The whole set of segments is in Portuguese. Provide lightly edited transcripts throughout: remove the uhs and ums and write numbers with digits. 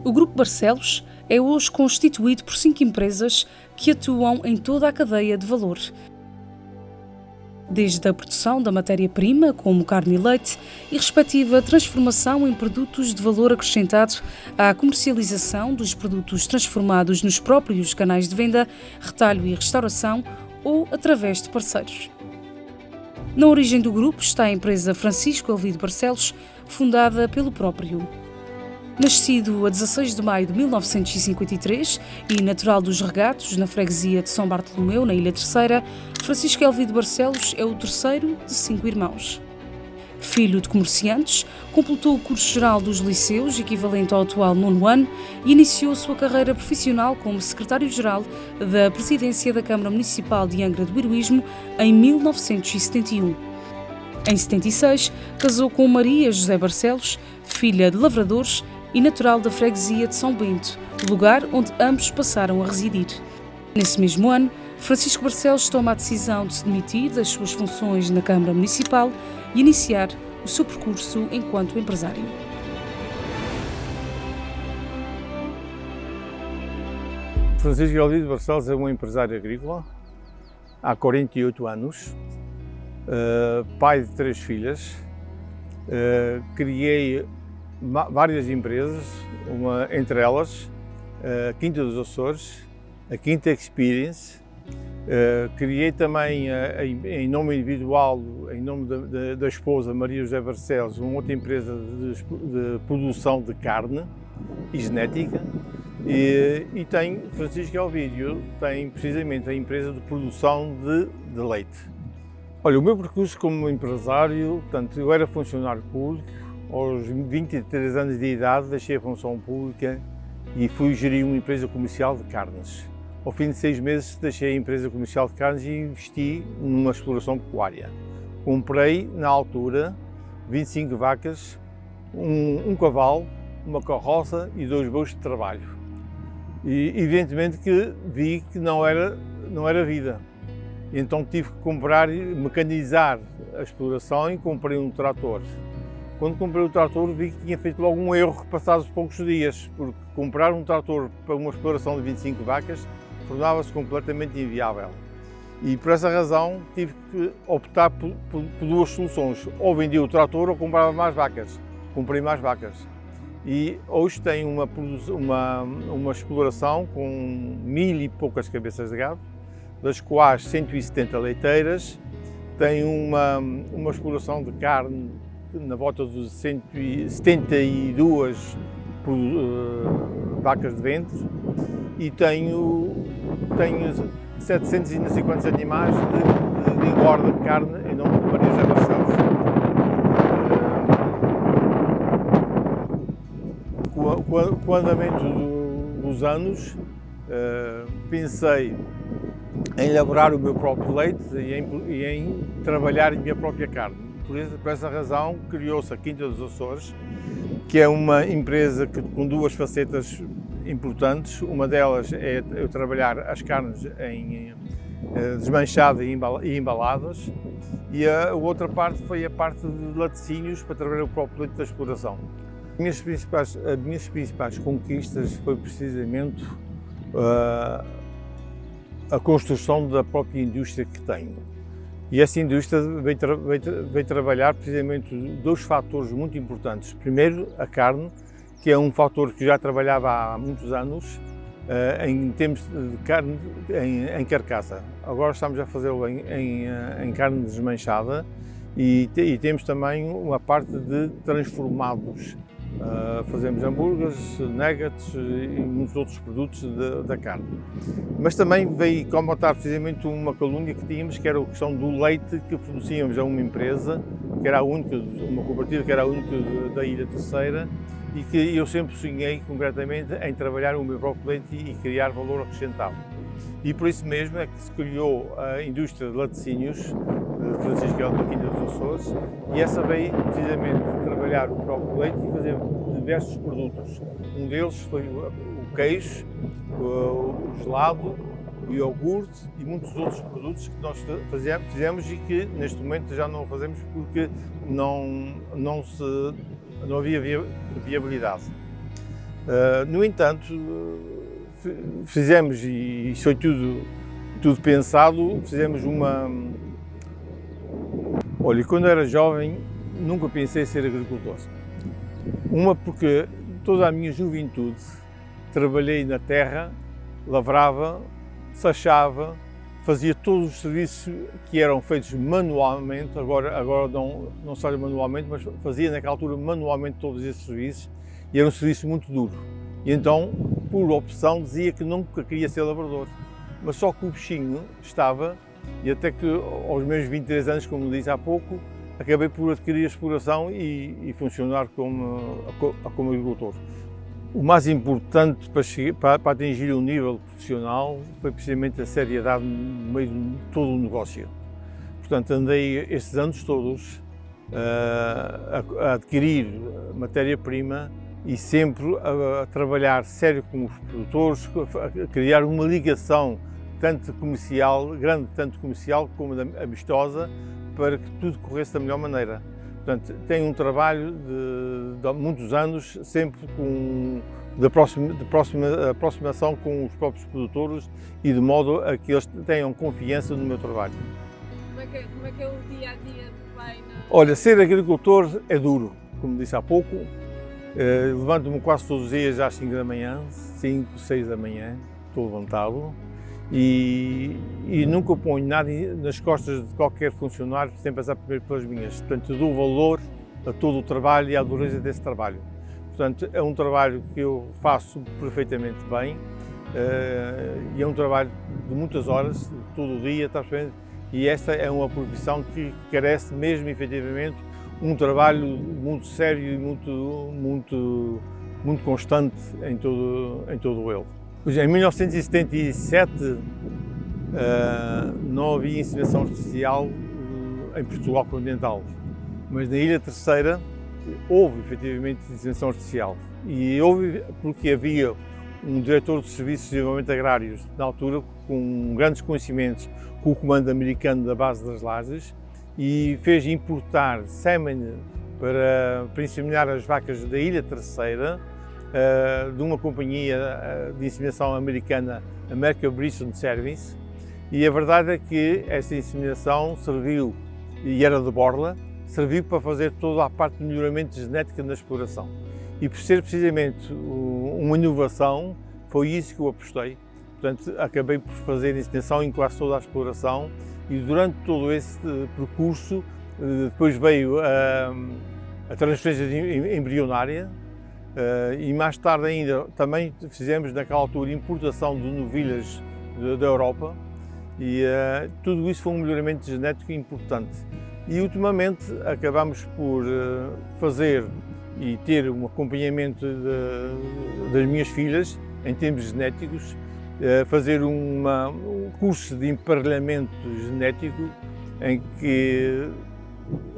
O Grupo Barcelos é hoje constituído por 5 empresas que atuam em toda a cadeia de valor. Desde a produção da matéria-prima, como carne e leite, e respectiva transformação em produtos de valor acrescentado, à comercialização dos produtos transformados nos próprios canais de venda, retalho e restauração ou através de parceiros. Na origem do grupo está a empresa Francisco Elvido Barcelos, fundada pelo próprio. Nascido a 16 de maio de 1953 e natural dos Regatos, na freguesia de São Bartolomeu, na Ilha Terceira, Francisco Elvido Barcelos é o terceiro de 5 irmãos. Filho de comerciantes, completou o curso geral dos liceus, equivalente ao atual 9º ano, e iniciou sua carreira profissional como secretário-geral da Presidência da Câmara Municipal de Angra do Heroísmo em 1971. Em 76, casou com Maria José Barcelos, filha de lavradores e natural da freguesia de São Bento, lugar onde ambos passaram a residir. Nesse mesmo ano, Francisco Barcelos toma a decisão de se demitir das suas funções na Câmara Municipal e iniciar o seu percurso enquanto empresário. Francisco Elvido Barcelos é um empresário agrícola há 48 anos, pai de 3 filhas. Criei várias empresas, entre elas a Quinta dos Açores, a Quinta Experience. Criei também em nome individual, em nome da esposa Maria José Barcelos, uma outra empresa de produção de carne e genética, e tem Francisco Elvido, tem precisamente a empresa de produção de leite. Olha, o meu percurso como empresário, portanto, eu era funcionário público. Aos 23 anos de idade deixei a função pública e fui gerir uma empresa comercial de carnes. Ao fim de 6 meses deixei a empresa comercial de carnes e investi numa exploração pecuária. Comprei, na altura, 25 vacas, um cavalo, uma carroça e 2 bois de trabalho. E evidentemente que vi que não era vida. Então tive que comprar, mecanizar a exploração e comprei um trator. Quando comprei o trator vi que tinha feito logo um erro passados poucos dias, porque comprar um trator para uma exploração de 25 vacas tornava-se completamente inviável. E por essa razão tive que optar por 2 soluções, ou vendia o trator ou comprava mais vacas. Comprei mais vacas. E hoje tenho uma exploração com 1000 e poucas cabeças de gado, das quais 170 leiteiras, tenho uma exploração de carne na volta de 172 vacas de ventre e tenho 700 e não sei quantos animais de engorda de carne em nome de Maria José Barcelos. Com o andamento dos anos, pensei em elaborar o meu próprio leite e em trabalhar a minha própria carne. Por essa razão, criou-se a Quinta dos Açores, que é uma empresa com 2 facetas importantes. Uma delas é eu trabalhar as carnes desmanchadas e embaladas, e a outra parte foi a parte de laticínios para trabalhar o próprio leite da exploração. As minhas principais conquistas foi precisamente a construção da própria indústria que tenho. E essa indústria veio trabalhar precisamente 2 fatores muito importantes. Primeiro, a carne, que é um fator que já trabalhava há muitos anos em termos de carne em carcaça. Agora estamos a fazê-lo em carne desmanchada e temos também uma parte de transformados. Fazemos hambúrgueres, nuggets e muitos outros produtos da carne. Mas também veio comatar precisamente uma calúnia que tínhamos, que era a questão do leite que fornecíamos a uma empresa, que era a única, uma cooperativa que era a única da Ilha Terceira, e que eu sempre sonhei concretamente em trabalhar o meu próprio leite e criar valor acrescentado. E por isso mesmo é que se criou a indústria de laticínios, de Francisco Elvido da Quinta dos Açores, e essa veio precisamente trabalhar o próprio leite e fazer diversos produtos. Um deles foi o queijo, o gelado, o iogurte e muitos outros produtos que nós fizemos e que neste momento já não fazemos porque não havia viabilidade. No entanto, fizemos, e isso foi tudo pensado, fizemos uma... Olha, quando era jovem, nunca pensei em ser agricultor. Porque toda a minha juventude trabalhei na terra, lavrava, sachava, fazia todos os serviços que eram feitos manualmente, agora não se faz manualmente, mas fazia naquela altura manualmente todos esses serviços, e era um serviço muito duro. E então, por opção, dizia que nunca queria ser lavrador. Mas só que o bichinho estava, e até que aos meus 23 anos, como disse há pouco, acabei por adquirir a exploração e funcionar como agricultor. O mais importante para atingir um nível profissional foi precisamente a seriedade no meio de todo o negócio. Portanto, andei estes anos todos a adquirir matéria-prima e sempre a trabalhar sério com os produtores, a criar uma ligação tanto comercial, grande tanto comercial como amistosa, para que tudo corresse da melhor maneira. Portanto, tenho um trabalho de muitos anos, sempre de aproximação com os próprios produtores e de modo a que eles tenham confiança no meu trabalho. Como é que é o dia-a-dia do pai? Olha, ser agricultor é duro, como disse há pouco. Levanto-me quase todos os dias às 5 da manhã, 5, 6 da manhã, estou levantado. E nunca ponho nada nas costas de qualquer funcionário sem passar primeiro pelas minhas. Portanto, dou valor a todo o trabalho e à dureza desse trabalho. Portanto, é um trabalho que eu faço perfeitamente bem e é um trabalho de muitas horas, todo o dia, está bem? E esta é uma profissão que carece mesmo, efetivamente, um trabalho muito sério e muito constante em todo ele. Em 1977 não havia inseminação artificial em Portugal continental, mas na Ilha Terceira houve efetivamente inseminação artificial. E houve porque havia um diretor de Serviços de Desenvolvimento Agrários, na altura, com grandes conhecimentos com o comando americano da base das Lajes, e fez importar sêmen para inseminar as vacas da Ilha Terceira, de uma companhia de inseminação americana, American Bison Service, e a verdade é que essa inseminação serviu, e era de borla, serviu para fazer toda a parte de melhoramento genético na exploração. E por ser precisamente uma inovação, foi isso que eu apostei. Portanto, acabei por fazer inseminação em quase toda a exploração e durante todo esse percurso, depois veio a transferência embrionária, e mais tarde ainda também fizemos naquela altura importação de novilhas da Europa e tudo isso foi um melhoramento genético importante. E ultimamente acabamos por fazer e ter um acompanhamento das minhas filhas em termos genéticos, fazer um curso de emparelhamento genético em que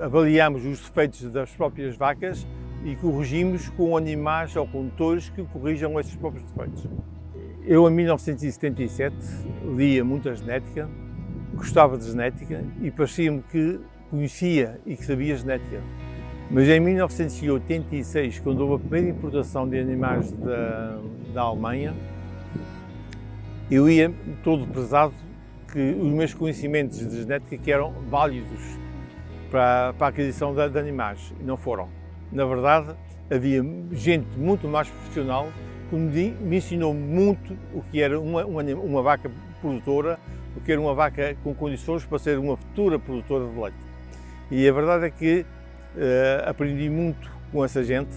avaliamos os defeitos das próprias vacas e corrigimos com animais ou condutores que corrijam esses próprios defeitos. Eu, em 1977, lia muita genética, gostava de genética e parecia-me que conhecia e que sabia genética. Mas em 1986, quando houve a primeira importação de animais da Alemanha, eu ia todo prezado que os meus conhecimentos de genética que eram válidos para a aquisição de animais, e não foram. Na verdade, havia gente muito mais profissional que me ensinou muito o que era uma vaca produtora, o que era uma vaca com condições para ser uma futura produtora de leite. E a verdade é que aprendi muito com essa gente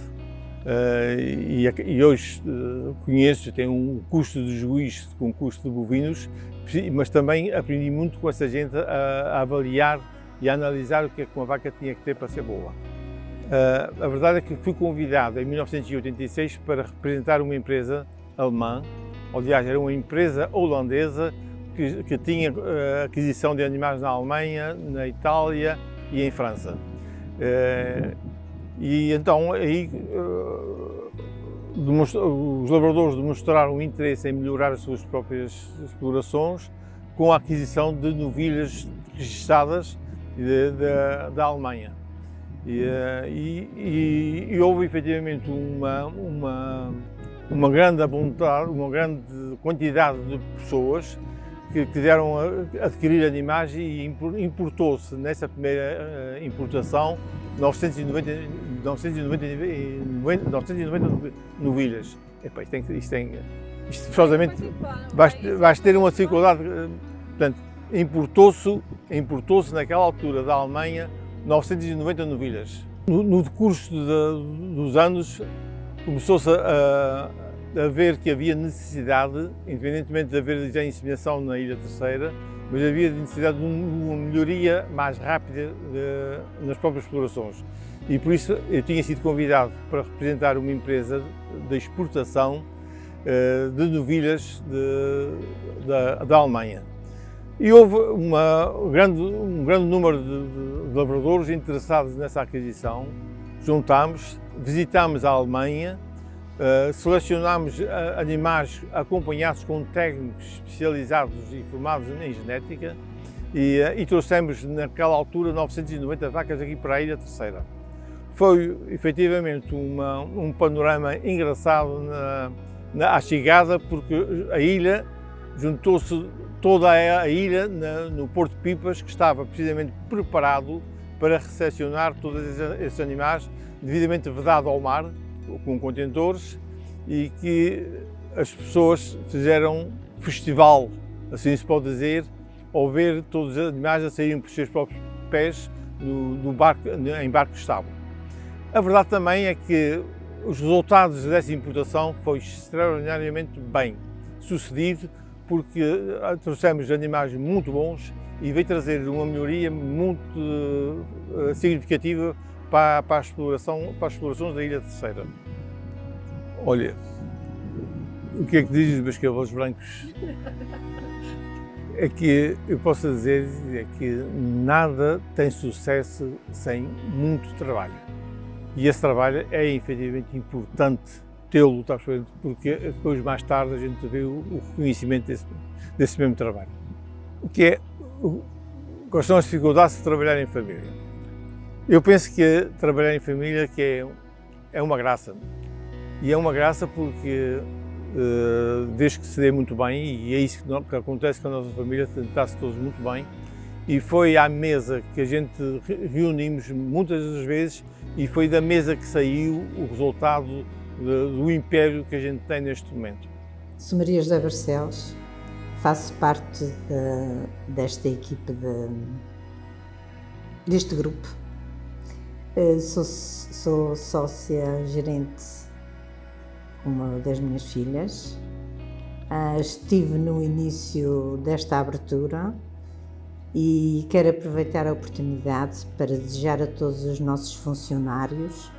e hoje conheço, tenho um curso de juiz com um curso de bovinos, mas também aprendi muito com essa gente a avaliar e a analisar o que é que uma vaca tinha que ter para ser boa. A verdade é que fui convidado em 1986 para representar uma empresa alemã, aliás era uma empresa holandesa que tinha aquisição de animais na Alemanha, na Itália e em França. E então aí os lavradores demonstraram interesse em melhorar as suas próprias explorações com a aquisição de novilhas registadas da Alemanha. E houve efetivamente uma grande vontade, uma grande quantidade de pessoas que quiseram adquirir animais e importou-se nessa primeira importação 990 novilhas. Epá, isto forçosamente vais ter uma dificuldade. Portanto, importou-se naquela altura da Alemanha 990 novilhas. No decurso dos anos começou-se a ver que havia necessidade, independentemente de haver já inseminação na Ilha Terceira, mas havia necessidade de uma melhoria mais rápida nas próprias explorações. E por isso eu tinha sido convidado para representar uma empresa de exportação de novilhas da Alemanha. E houve um grande número de lavradores interessados nessa aquisição. Juntámos, visitámos a Alemanha, selecionámos animais acompanhados com técnicos especializados e formados em genética e trouxemos naquela altura 990 vacas aqui para a Ilha Terceira. Foi efetivamente um panorama engraçado à chegada, porque a ilha juntou-se toda a ilha no Porto de Pipas, que estava precisamente preparado para recepcionar todos esses animais, devidamente vedado ao mar, com contentores, e que as pessoas fizeram festival, assim se pode dizer, ao ver todos os animais a saírem por seus próprios pés em barco estável. A verdade também é que os resultados dessa importação foi extraordinariamente bem sucedido, porque trouxemos animais muito bons e veio trazer uma melhoria muito significativa para as explorações da Ilha Terceira. Olha, o que é que dizem os meus cabelos brancos? É que eu posso dizer que nada tem sucesso sem muito trabalho. E esse trabalho é efetivamente importante tê-lo, porque depois, mais tarde, a gente vê o reconhecimento desse mesmo trabalho. Quais são as dificuldades de trabalhar em família? Eu penso que trabalhar em família é uma graça. E é uma graça porque, desde que se dê muito bem, e é isso que acontece com a nossa família, está-se todos muito bem, e foi à mesa que a gente reunimos muitas das vezes, e foi da mesa que saiu o resultado do império que a gente tem neste momento. Sou Maria José Barcelos, faço parte desta equipe, deste grupo. Sou sócia gerente de uma das minhas filhas. Estive no início desta abertura e quero aproveitar a oportunidade para desejar a todos os nossos funcionários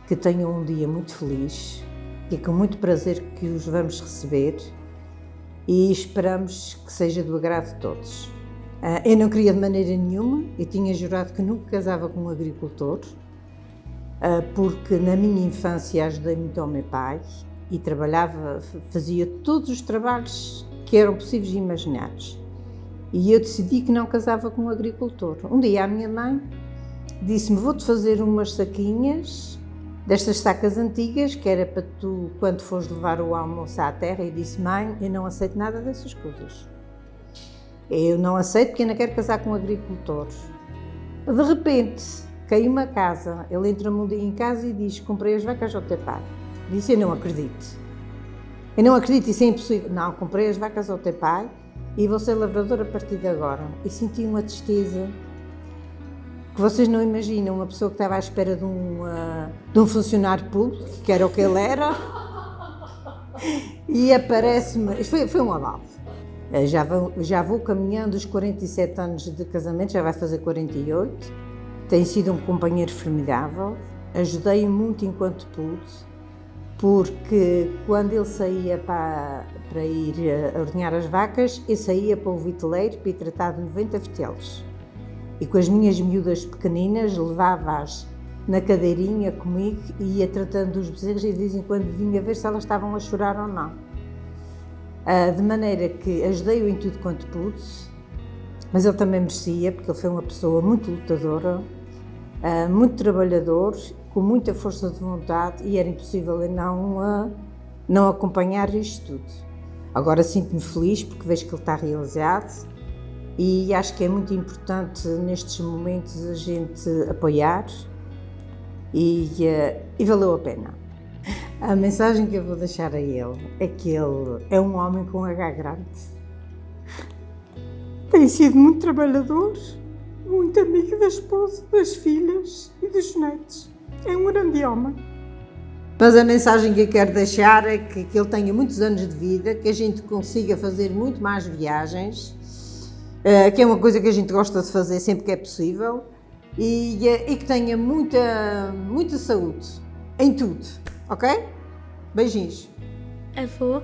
que tenham um dia muito feliz e com muito prazer que os vamos receber e esperamos que seja do agrado de todos. Eu não queria de maneira nenhuma, eu tinha jurado que nunca casava com um agricultor, porque na minha infância ajudei muito ao meu pai e fazia todos os trabalhos que eram possíveis e imaginários. E eu decidi que não casava com um agricultor. Um dia a minha mãe disse-me: vou-te fazer umas saquinhas destas sacas antigas, que era para tu, quando fores levar o almoço à terra. E disse: mãe, eu não aceito nada dessas coisas. Eu não aceito porque eu não quero casar com um agricultor. De repente, caiu-me a casa. Ele entra-me um dia em casa e diz: comprei as vacas ao teu pai. Disse: eu não acredito. Eu não acredito, isso é impossível. Não, comprei as vacas ao teu pai e vou ser lavrador a partir de agora. E senti uma tristeza que vocês não imaginam, uma pessoa que estava à espera de um funcionário público, que era o que ele era, e aparece-me, foi um abalo. Já vou caminhando os 47 anos de casamento, já vai fazer 48, tem sido um companheiro formidável, ajudei-o muito enquanto pude, porque quando ele saía para ir a ordenhar as vacas, eu saía para o viteleiro para ir tratar de 90 vitelos. E com as minhas miúdas pequeninas, levava-as na cadeirinha comigo e ia tratando dos bezerros e de vez em quando vinha ver se elas estavam a chorar ou não. De maneira que ajudei-o em tudo quanto pude, mas ele também merecia, porque ele foi uma pessoa muito lutadora, muito trabalhador, com muita força de vontade, e era impossível eu não acompanhar isto tudo. Agora sinto-me feliz porque vejo que ele está realizado e acho que é muito importante nestes momentos a gente apoiar e valeu a pena. A mensagem que eu vou deixar a ele é que ele é um homem com H grande. Tem sido muito trabalhador, muito amigo da esposa, das filhas e dos netos. É um grande homem. Mas a mensagem que eu quero deixar é que ele tenha muitos anos de vida, que a gente consiga fazer muito mais viagens, que é uma coisa que a gente gosta de fazer sempre que é possível, e que tenha muita saúde em tudo, ok? Beijinhos. Avô,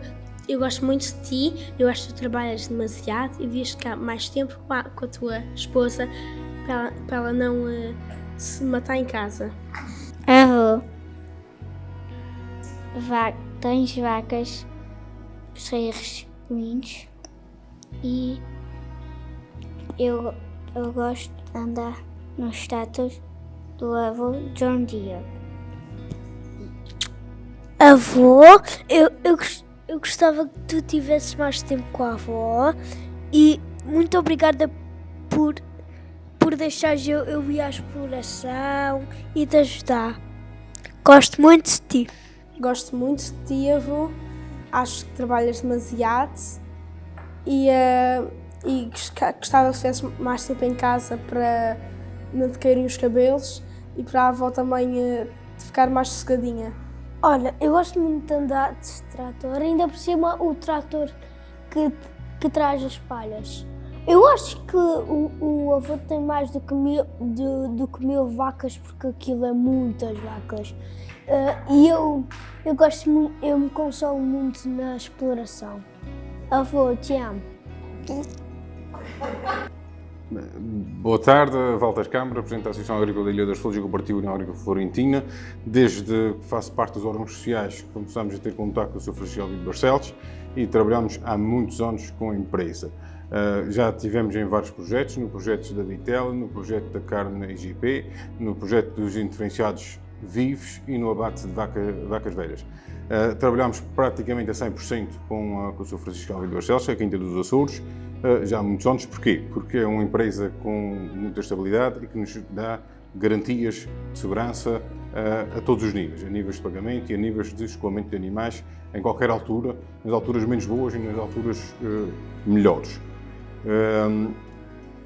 eu gosto muito de ti, eu acho que tu trabalhas demasiado e devias ficar mais tempo com a tua esposa para ela não se matar em casa. Avô, tens vacas, cerros lindos e eu gosto de andar nos estátuas do avô John Deere. Avô, eu gostava que tu tivesses mais tempo com a avó e muito obrigada por deixares eu ir à exploração e te ajudar. Gosto muito de ti. Gosto muito de ti, avô. Acho que trabalhas demasiado e gostava que estivesse mais tempo em casa para não te caírem os cabelos e para a avó também ficar mais sossegadinha. Olha, eu gosto muito de andar de trator, ainda por cima o trator que traz as palhas. Eu acho que o avô tem mais do que mil vacas, porque aquilo é muitas vacas. E eu gosto muito, eu me consolo muito na exploração. Avô, te amo. Boa tarde, Walter Câmara, Presidente da Associação Agrícola da Ilha das Flores e Cooperativa União Agrícola Florentina. Desde que faço parte dos órgãos sociais, começamos a ter contato com o Sr. Francisco Alvim Barcelos e trabalhamos há muitos anos com a empresa. Já tivemos em vários projetos, no projeto da Vitela, no projeto da carne IGP, no projeto dos intervenciados vivos e no abate de vacas velhas. Trabalhamos praticamente a 100% com o Sr. Francisco Alvim Barcelos, a Quinta dos Açores, já há muitos anos. Porquê? Porque é uma empresa com muita estabilidade e que nos dá garantias de segurança a todos os níveis, a níveis de pagamento e a níveis de escoamento de animais, em qualquer altura, nas alturas menos boas e nas alturas melhores.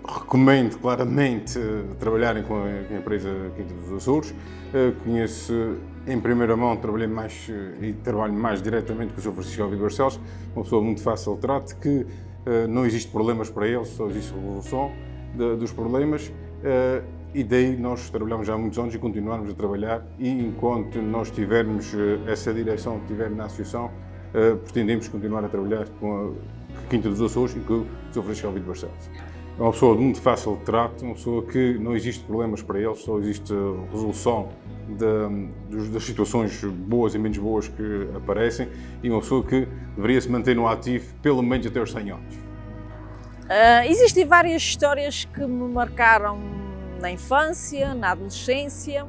Recomendo claramente trabalharem com a empresa Quinta dos Açores. Conheço em primeira mão, trabalhei mais e trabalho mais diretamente com o Sr. Francisco Alvim Barcelos, uma pessoa muito fácil de trato, que não existe problemas para eles, só existe resolução dos problemas, e daí nós trabalhamos já há muitos anos e continuamos a trabalhar, e enquanto nós tivermos essa direção que tiver na associação, pretendemos continuar a trabalhar com a Quinta dos Açores e com o Sr. Francisco Alvim Barcelos. É uma pessoa muito fácil de trato, uma pessoa que não existe problemas para eles, só existe resolução das situações boas e menos boas que aparecem, e uma pessoa que deveria se manter no ativo pelo menos até aos 100 anos. Existem várias histórias que me marcaram na infância, na adolescência,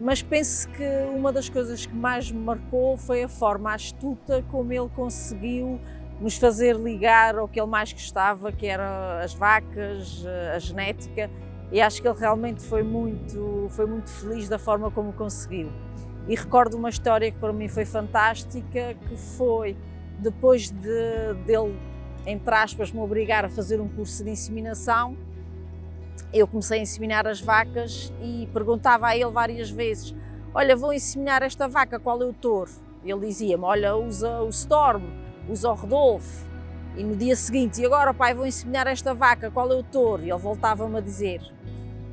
mas penso que uma das coisas que mais me marcou foi a forma astuta como ele conseguiu nos fazer ligar ao que ele mais gostava, que eram as vacas, a genética, e acho que ele realmente foi muito feliz da forma como conseguiu. E recordo uma história que para mim foi fantástica, que foi depois dele, entre aspas, me obrigar a fazer um curso de inseminação. Eu comecei a inseminar as vacas e perguntava a ele várias vezes: olha, vou inseminar esta vaca, qual é o touro? Ele dizia-me: olha, usa o Storm, usa o Rodolfo. E no dia seguinte: e agora, pai, vou inseminar esta vaca, qual é o touro? E ele voltava-me a dizer.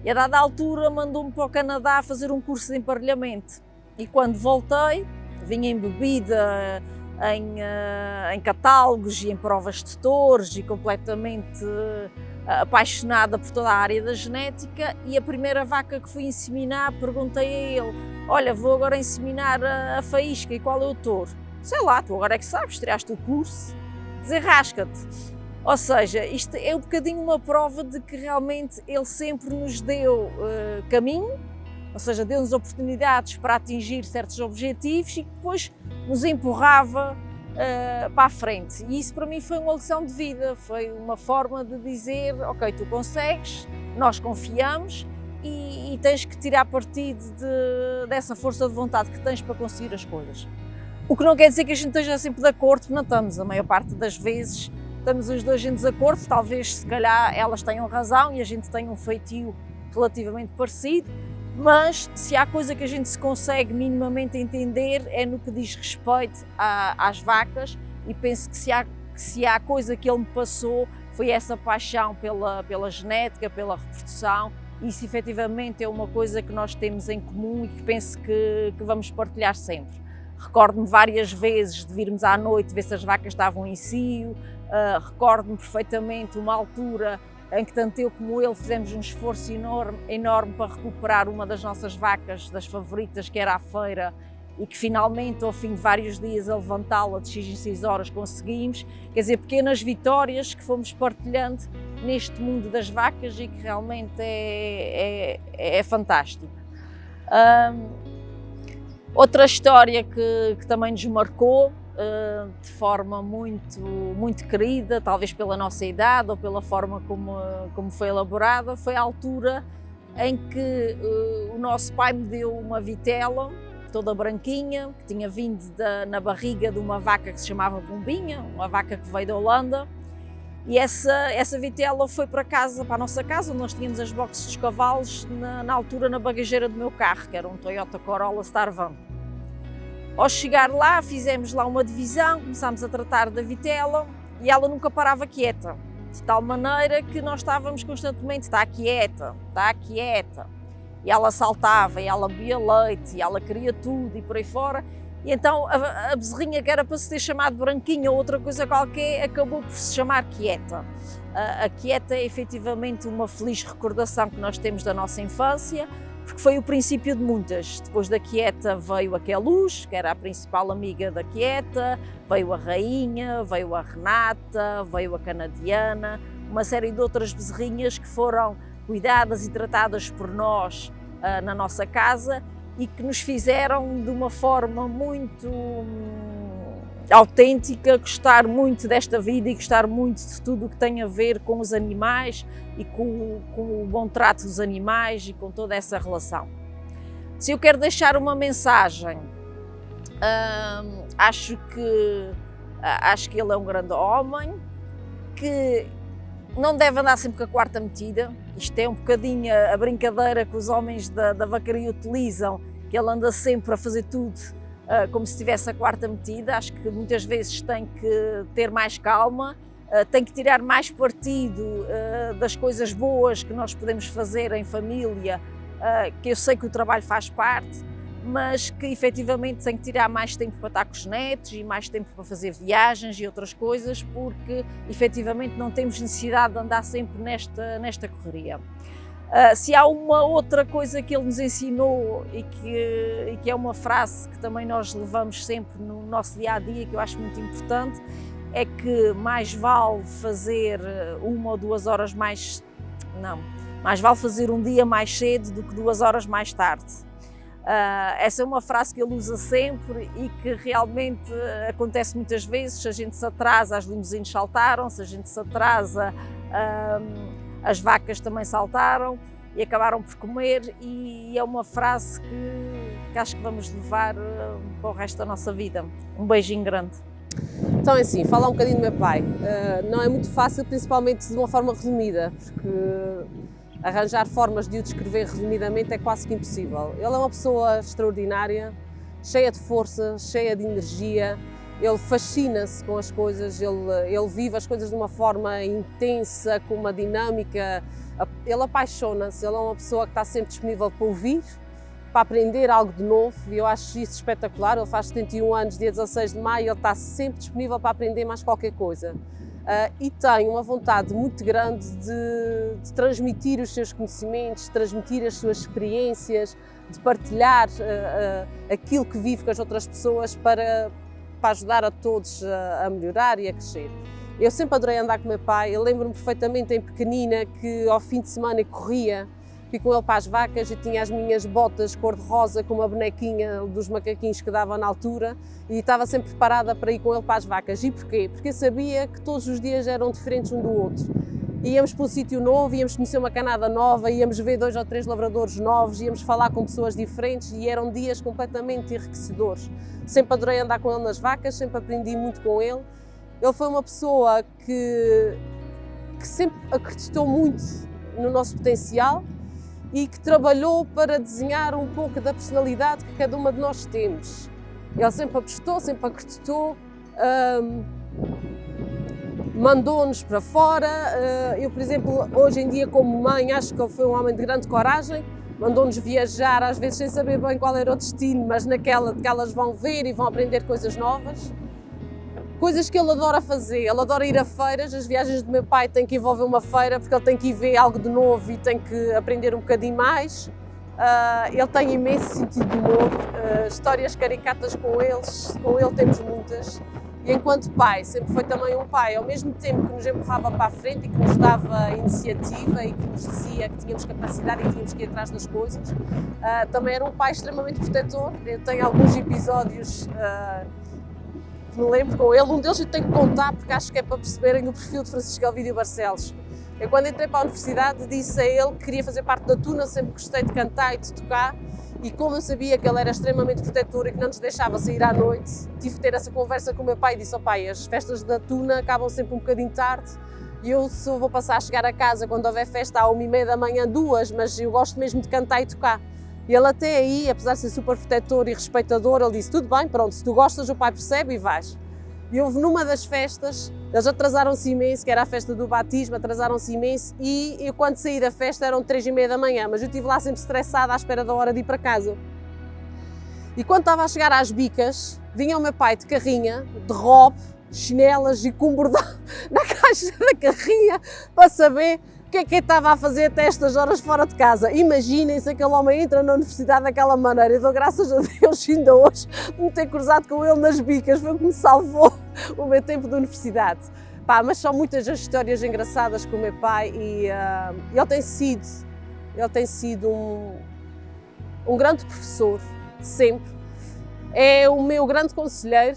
E a dada altura mandou-me para o Canadá fazer um curso de emparelhamento. E quando voltei, vinha embebida em catálogos e em provas de touros e completamente apaixonada por toda a área da genética, e a primeira vaca que fui inseminar, perguntei a ele: olha, vou agora inseminar a faísca, e qual é o touro? Sei lá, tu agora é que sabes, tiraste o curso, desenrasca-te. Ou seja, isto é um bocadinho uma prova de que realmente ele sempre nos deu caminho ou seja, deu-nos oportunidades para atingir certos objetivos e que depois nos empurrava para a frente. E isso para mim foi uma lição de vida, foi uma forma de dizer, ok, tu consegues, nós confiamos e tens que tirar partido dessa força de vontade que tens para conseguir as coisas. O que não quer dizer que a gente esteja sempre de acordo, porque não estamos, a maior parte das vezes estamos os dois em desacordo, talvez se calhar elas tenham razão e a gente tenha um feitio relativamente parecido, mas se há coisa que a gente se consegue minimamente entender é no que diz respeito às vacas, e penso que se há coisa que ele me passou foi essa paixão pela genética, pela reprodução. Isso efetivamente é uma coisa que nós temos em comum e que penso que vamos partilhar sempre. Recordo-me várias vezes de virmos à noite ver se as vacas estavam em cio, recordo-me perfeitamente uma altura em que tanto eu como ele fizemos um esforço enorme para recuperar uma das nossas vacas, das favoritas, que era a feira, e que finalmente, ao fim de vários dias, a levantá-la de 6 em 6 horas conseguimos. Quer dizer, pequenas vitórias que fomos partilhando neste mundo das vacas e que realmente é fantástico. Outra história que também nos marcou, de forma muito querida, talvez pela nossa idade ou pela forma como foi elaborada, foi a altura em que o nosso pai me deu uma vitela toda branquinha, que tinha vindo na barriga de uma vaca que se chamava Bombinha, uma vaca que veio da Holanda, e essa vitela foi para a nossa casa, onde nós tínhamos as boxes dos cavalos, na altura na bagageira do meu carro, que era um Toyota Corolla Starvan. Ao chegar lá, fizemos lá uma divisão, começámos a tratar da vitela e ela nunca parava quieta, de tal maneira que nós estávamos constantemente, está quieta, e ela saltava, e ela bebia leite, e ela queria tudo, e por aí fora, e então a bezerrinha, que era para se ter chamado Branquinha ou outra coisa qualquer, acabou por se chamar Quieta. A Quieta é efetivamente uma feliz recordação que nós temos da nossa infância, porque foi o princípio de muitas. Depois da Quieta veio a Queluz, que era a principal amiga da Quieta, veio a Rainha, veio a Renata, veio a Canadiana, uma série de outras bezerrinhas que foram cuidadas e tratadas por nós na nossa casa e que nos fizeram de uma forma muito autêntica gostar muito desta vida e gostar muito de tudo o que tem a ver com os animais e com o bom trato dos animais e com toda essa relação. Se eu quero deixar uma mensagem, acho que ele é um grande homem, que não deve andar sempre com a quarta metida. Isto é um bocadinho a brincadeira que os homens da vacaria utilizam, que ele anda sempre a fazer tudo como se tivesse a quarta metida. Acho que muitas vezes tem que ter mais calma, tem que tirar mais partido das coisas boas que nós podemos fazer em família, que eu sei que o trabalho faz parte, mas que efetivamente tem que tirar mais tempo para estar com os netos e mais tempo para fazer viagens e outras coisas, porque efetivamente não temos necessidade de andar sempre nesta correria. Se há uma outra coisa que ele nos ensinou e que é uma frase que também nós levamos sempre no nosso dia-a-dia, que eu acho muito importante, é que mais vale fazer 1 ou 2 horas mais vale fazer um dia mais cedo do que 2 horas mais tarde. Essa é uma frase que ele usa sempre e que realmente acontece muitas vezes. Se a gente se atrasa, as limusines saltaram, se a gente se atrasa, as vacas também saltaram e acabaram por comer, e é uma frase que acho que vamos levar para o resto da nossa vida. Um beijinho grande. Então é assim, falar um bocadinho do meu pai. Não é muito fácil, principalmente de uma forma resumida, porque arranjar formas de o descrever resumidamente é quase que impossível. Ele é uma pessoa extraordinária, cheia de força, cheia de energia. Ele fascina-se com as coisas, ele vive as coisas de uma forma intensa, com uma dinâmica. Ele apaixona-se, ele é uma pessoa que está sempre disponível para ouvir, para aprender algo de novo, e eu acho isso espetacular. Ele faz 71 anos, dia 16 de maio, ele está sempre disponível para aprender mais qualquer coisa. E tem uma vontade muito grande de transmitir os seus conhecimentos, de transmitir as suas experiências, de partilhar aquilo que vive com as outras pessoas para ajudar a todos a melhorar e a crescer. Eu sempre adorei andar com o meu pai. Eu lembro-me perfeitamente em pequenina que ao fim de semana eu corria fui com ele para as vacas e tinha as minhas botas cor-de-rosa com uma bonequinha dos macaquinhos que dava na altura e estava sempre preparada para ir com ele para as vacas. E porquê? Porque eu sabia que todos os dias eram diferentes um do outro. Íamos para um sítio novo, íamos conhecer uma canada nova, íamos ver 2 ou 3 lavradores novos, íamos falar com pessoas diferentes e eram dias completamente enriquecedores. Sempre adorei andar com ele nas vacas, sempre aprendi muito com ele. Ele foi uma pessoa que sempre acreditou muito no nosso potencial e que trabalhou para desenhar um pouco da personalidade que cada uma de nós temos. Ele sempre apostou, sempre acreditou, mandou-nos para fora. Eu, por exemplo, hoje em dia como mãe, acho que ele foi um homem de grande coragem, mandou-nos viajar, às vezes sem saber bem qual era o destino, mas naquela que elas vão ver e vão aprender coisas novas. Coisas que ele adora fazer, ele adora ir a feiras, as viagens do meu pai têm que envolver uma feira porque ele tem que ir ver algo de novo e tem que aprender um bocadinho mais. Ele tem imenso sentido de humor, histórias caricatas com ele temos muitas. E enquanto pai, sempre foi também um pai, ao mesmo tempo que nos empurrava para a frente e que nos dava iniciativa e que nos dizia que tínhamos capacidade e que tínhamos que ir atrás das coisas, também era um pai extremamente protetor. Eu tenho alguns episódios me lembro com ele, um deles eu tenho que contar porque acho que é para perceberem o perfil de Francisco Elvídio Barcelos. Eu quando entrei para a universidade disse a ele que queria fazer parte da Tuna, sempre gostei de cantar e de tocar e como eu sabia que ele era extremamente protetor e que não nos deixava sair à noite, tive que ter essa conversa com o meu pai e disse ao pai, as festas da Tuna acabam sempre um bocadinho tarde e eu só vou passar a chegar a casa quando houver festa à 1h30 da manhã, 2, mas eu gosto mesmo de cantar e tocar. E ele até aí, apesar de ser super protetor e respeitador, ele disse, tudo bem, pronto, se tu gostas o pai percebe e vais. E houve numa das festas, eles atrasaram-se imenso, que era a festa do batismo, atrasaram-se imenso e eu quando saí da festa eram 3h30 da manhã, mas eu estive lá sempre estressada à espera da hora de ir para casa. E quando estava a chegar às bicas, vinha o meu pai de carrinha, de robe, chinelas e com um bordão na caixa da carrinha para saber o que é que ele estava a fazer até estas horas fora de casa. Imaginem se aquele homem entra na universidade daquela maneira. Eu dou graças a Deus ainda hoje de me ter cruzado com ele nas bicas, foi o que me salvou o meu tempo de universidade. Mas são muitas as histórias engraçadas com o meu pai e ele tem sido um grande professor, sempre. É o meu grande conselheiro,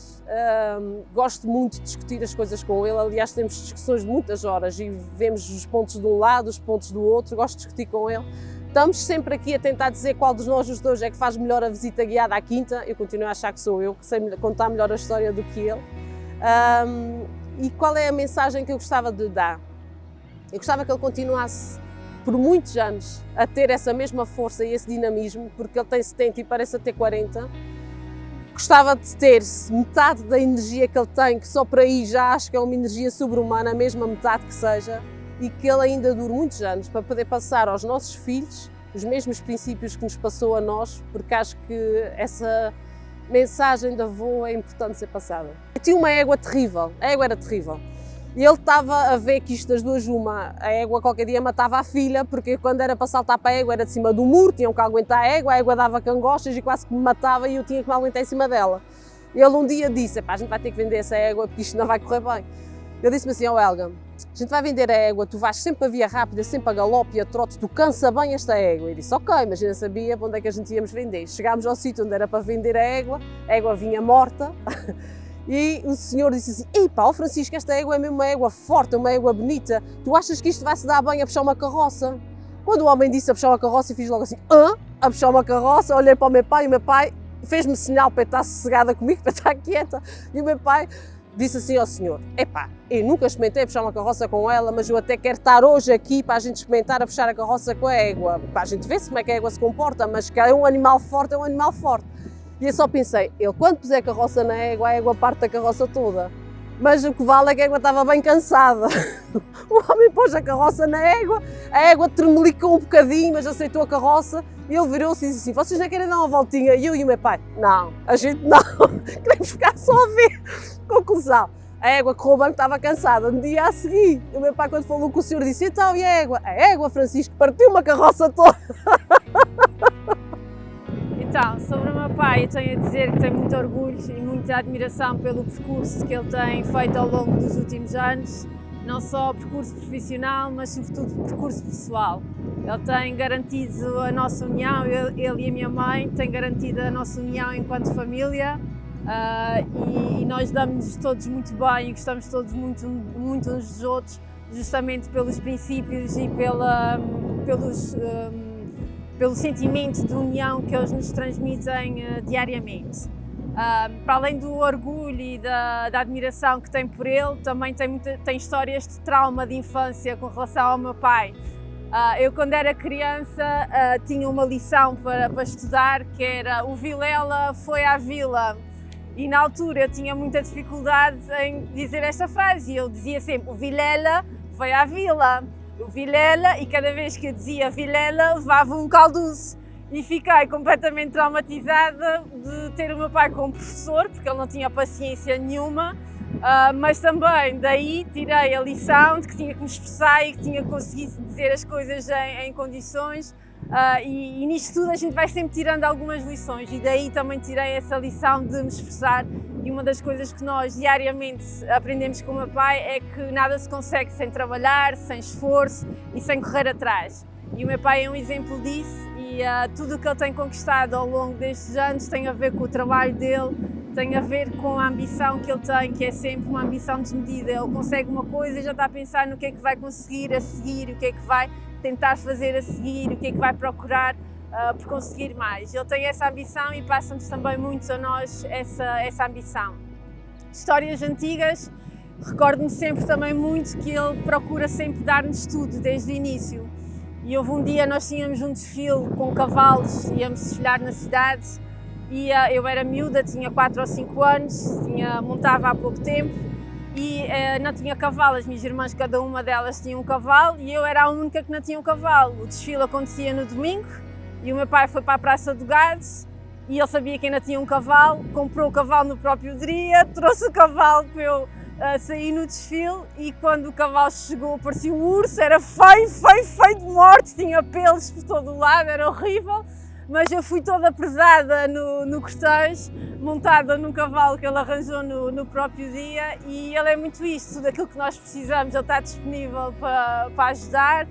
gosto muito de discutir as coisas com ele, aliás temos discussões de muitas horas e vemos os pontos de um lado, os pontos do outro, gosto de discutir com ele. Estamos sempre aqui a tentar dizer qual dos nós os dois é que faz melhor a visita guiada à quinta, eu continuo a achar que sou eu, que sei contar melhor a história do que ele. E qual é a mensagem que eu gostava de lhe dar? Eu gostava que ele continuasse por muitos anos a ter essa mesma força e esse dinamismo, porque ele tem 70 e parece ter 40. Gostava de ter metade da energia que ele tem, que só por aí já acho que é uma energia sobre-humana, a mesma metade que seja, e que ele ainda dure muitos anos para poder passar aos nossos filhos os mesmos princípios que nos passou a nós, porque acho que essa mensagem de avô é importante ser passada. Eu tinha uma égua terrível, a égua era terrível. E ele estava a ver que isto das duas uma, a égua qualquer dia matava a filha, porque quando era para saltar para a égua era de cima do muro, tinham que aguentar a égua dava cangostas e quase que me matava e eu tinha que me aguentar em cima dela. E ele um dia disse, a gente vai ter que vender essa égua porque isto não vai correr bem. Ele disse-me assim, Helga, a gente vai vender a égua, tu vais sempre a via rápida, sempre a galope e a trote, tu cansa bem esta égua. Eu disse, ok, mas eu não sabia para onde é que a gente íamos vender. Chegámos ao sítio onde era para vender a égua vinha morta. E o senhor disse assim, epá, Francisco, esta égua é mesmo uma égua forte, uma égua bonita, tu achas que isto vai-se dar bem a puxar uma carroça? Quando o homem disse a puxar uma carroça, eu fiz logo assim, a puxar uma carroça, olhei para o meu pai e o meu pai fez-me sinal para eu estar sossegada comigo, para eu estar quieta, e o meu pai disse assim ao senhor, epá, eu nunca experimentei a puxar uma carroça com ela, mas eu até quero estar hoje aqui para a gente experimentar a puxar a carroça com a égua, para a gente ver como é que a égua se comporta, mas que é um animal forte, é um animal forte. E eu só pensei, ele quando puser a carroça na égua, a égua parte da carroça toda. Mas o que vale é que a égua estava bem cansada. O homem pôs a carroça na égua, a égua tremelicou um bocadinho, mas aceitou a carroça e ele virou-se e disse assim, vocês não querem dar uma voltinha? E eu e o meu pai, não, a gente não, queremos ficar só a ver. Conclusão, a égua correu bem, estava cansada. No dia a seguir, o meu pai quando falou com o senhor disse, então e a égua? A égua, Francisco, partiu uma carroça toda. Então, sobre o meu pai, eu tenho a dizer que tenho muito orgulho e muita admiração pelo percurso que ele tem feito ao longo dos últimos anos. não só o percurso profissional, mas sobretudo o percurso pessoal. Ele tem garantido a nossa união, ele e a minha mãe têm garantido a nossa união enquanto família, e nós damos-nos todos muito bem e gostamos todos muito uns dos outros, justamente pelos princípios e pelo sentimento de união que eles nos transmitem diariamente. Para além do orgulho e da admiração que tem por ele, também tem histórias de trauma de infância com relação ao meu pai. Eu, quando era criança, tinha uma lição para estudar, que era o Vilela foi à vila. E na altura eu tinha muita dificuldade em dizer esta frase, e eu dizia sempre: o Vilela foi à vila. O Vilela, e cada vez que eu dizia Vilela, levava um calduço. E fiquei completamente traumatizada de ter o meu pai como professor, porque ele não tinha paciência nenhuma, mas também daí tirei a lição de que tinha que me esforçar e que tinha que conseguir dizer as coisas em condições, e nisto tudo a gente vai sempre tirando algumas lições, e daí também tirei essa lição de me esforçar. E uma das coisas que nós diariamente aprendemos com o meu pai é que nada se consegue sem trabalhar, sem esforço e sem correr atrás. E o meu pai é um exemplo disso, e tudo o que ele tem conquistado ao longo destes anos tem a ver com o trabalho dele, tem a ver com a ambição que ele tem, que é sempre uma ambição desmedida. Ele consegue uma coisa e já está a pensar no que é que vai conseguir a seguir, o que é que vai tentar fazer a seguir, o que é que vai procurar por conseguir mais. Ele tem essa ambição e passa-nos também muito a nós essa ambição. Histórias antigas, recordo-me sempre também muito que ele procura sempre dar-nos tudo desde o início. E houve um dia, nós tínhamos um desfile com cavalos, íamos desfilar na cidade, e eu era miúda, tinha 4 ou 5 anos, montava há pouco tempo, e não tinha cavalo. As minhas irmãs, cada uma delas tinha um cavalo, e eu era a única que não tinha um cavalo. O desfile acontecia no domingo, e o meu pai foi para a Praça do Gado, e ele sabia que ainda tinha um cavalo, comprou o cavalo no próprio dia, trouxe o cavalo para eu saí no desfile, e quando o cavalo chegou parecia um urso, era feio de morte, tinha pelos por todo o lado, era horrível, mas eu fui toda pesada no cortejo, montada num cavalo que ele arranjou no próprio dia, e ele é muito isto, tudo aquilo que nós precisamos, ele está disponível para ajudar,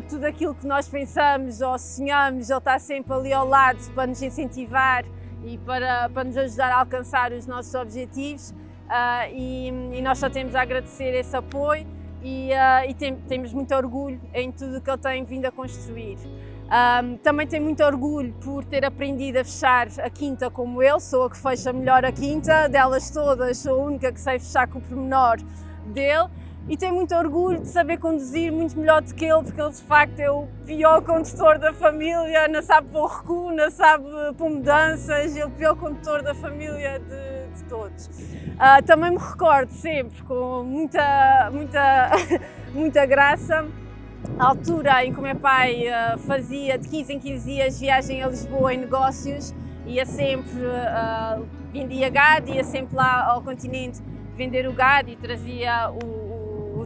tudo aquilo que nós pensamos ou sonhamos, ele está sempre ali ao lado para nos incentivar e para nos ajudar a alcançar os nossos objetivos. E nós só temos a agradecer esse apoio, e temos muito orgulho em tudo o que ele tem vindo a construir. Também tenho muito orgulho por ter aprendido a fechar a quinta como ele, sou a que fecha melhor a quinta, delas todas sou a única que sei fechar com o pormenor dele, e tenho muito orgulho de saber conduzir muito melhor do que ele, porque ele de facto é o pior condutor da família, não sabe pôr recuo, não sabe pôr mudanças, é o pior condutor da família de todos. Também me recordo sempre com muita graça a altura em que o meu pai fazia de 15 em 15 dias viagem a Lisboa em negócios, ia sempre, vendia gado, ia sempre lá ao continente vender o gado e trazia o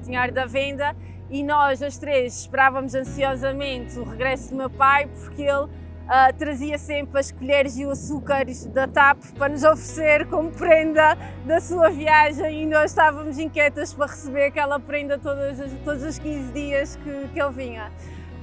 dinheiro da venda, e nós as três esperávamos ansiosamente o regresso do meu pai, porque ele trazia sempre as colheres e o açúcar da TAP para nos oferecer como prenda da sua viagem, e nós estávamos inquietas para receber aquela prenda todos os 15 dias que ele vinha.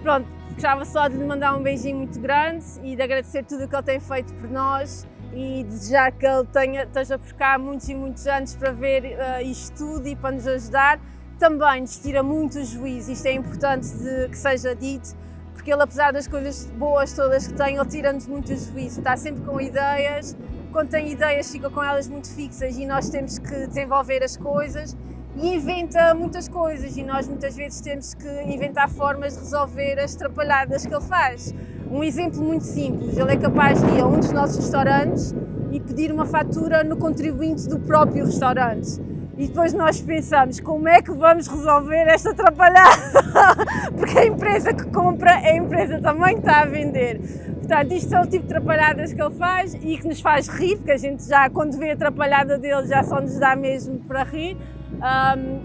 Pronto, gostava só de lhe mandar um beijinho muito grande e de agradecer tudo o que ele tem feito por nós, e desejar que ele esteja por cá muitos e muitos anos para ver isto tudo e para nos ajudar. Também nos tira muito o juízo, isto é importante que seja dito, porque ele, apesar das coisas boas todas que tem, ele tira-nos muito o juízo, está sempre com ideias, quando tem ideias fica com elas muito fixas, e nós temos que desenvolver as coisas, e inventa muitas coisas, e nós muitas vezes temos que inventar formas de resolver as atrapalhadas que ele faz. Um exemplo muito simples, ele é capaz de ir a um dos nossos restaurantes e pedir uma fatura no contribuinte do próprio restaurante. E depois nós pensamos, como é que vamos resolver esta atrapalhada? Porque a empresa que compra é a empresa também que está a vender. Portanto, isto são o tipo de atrapalhadas que ele faz e que nos faz rir, porque a gente já, quando vê a atrapalhada dele, já só nos dá mesmo para rir.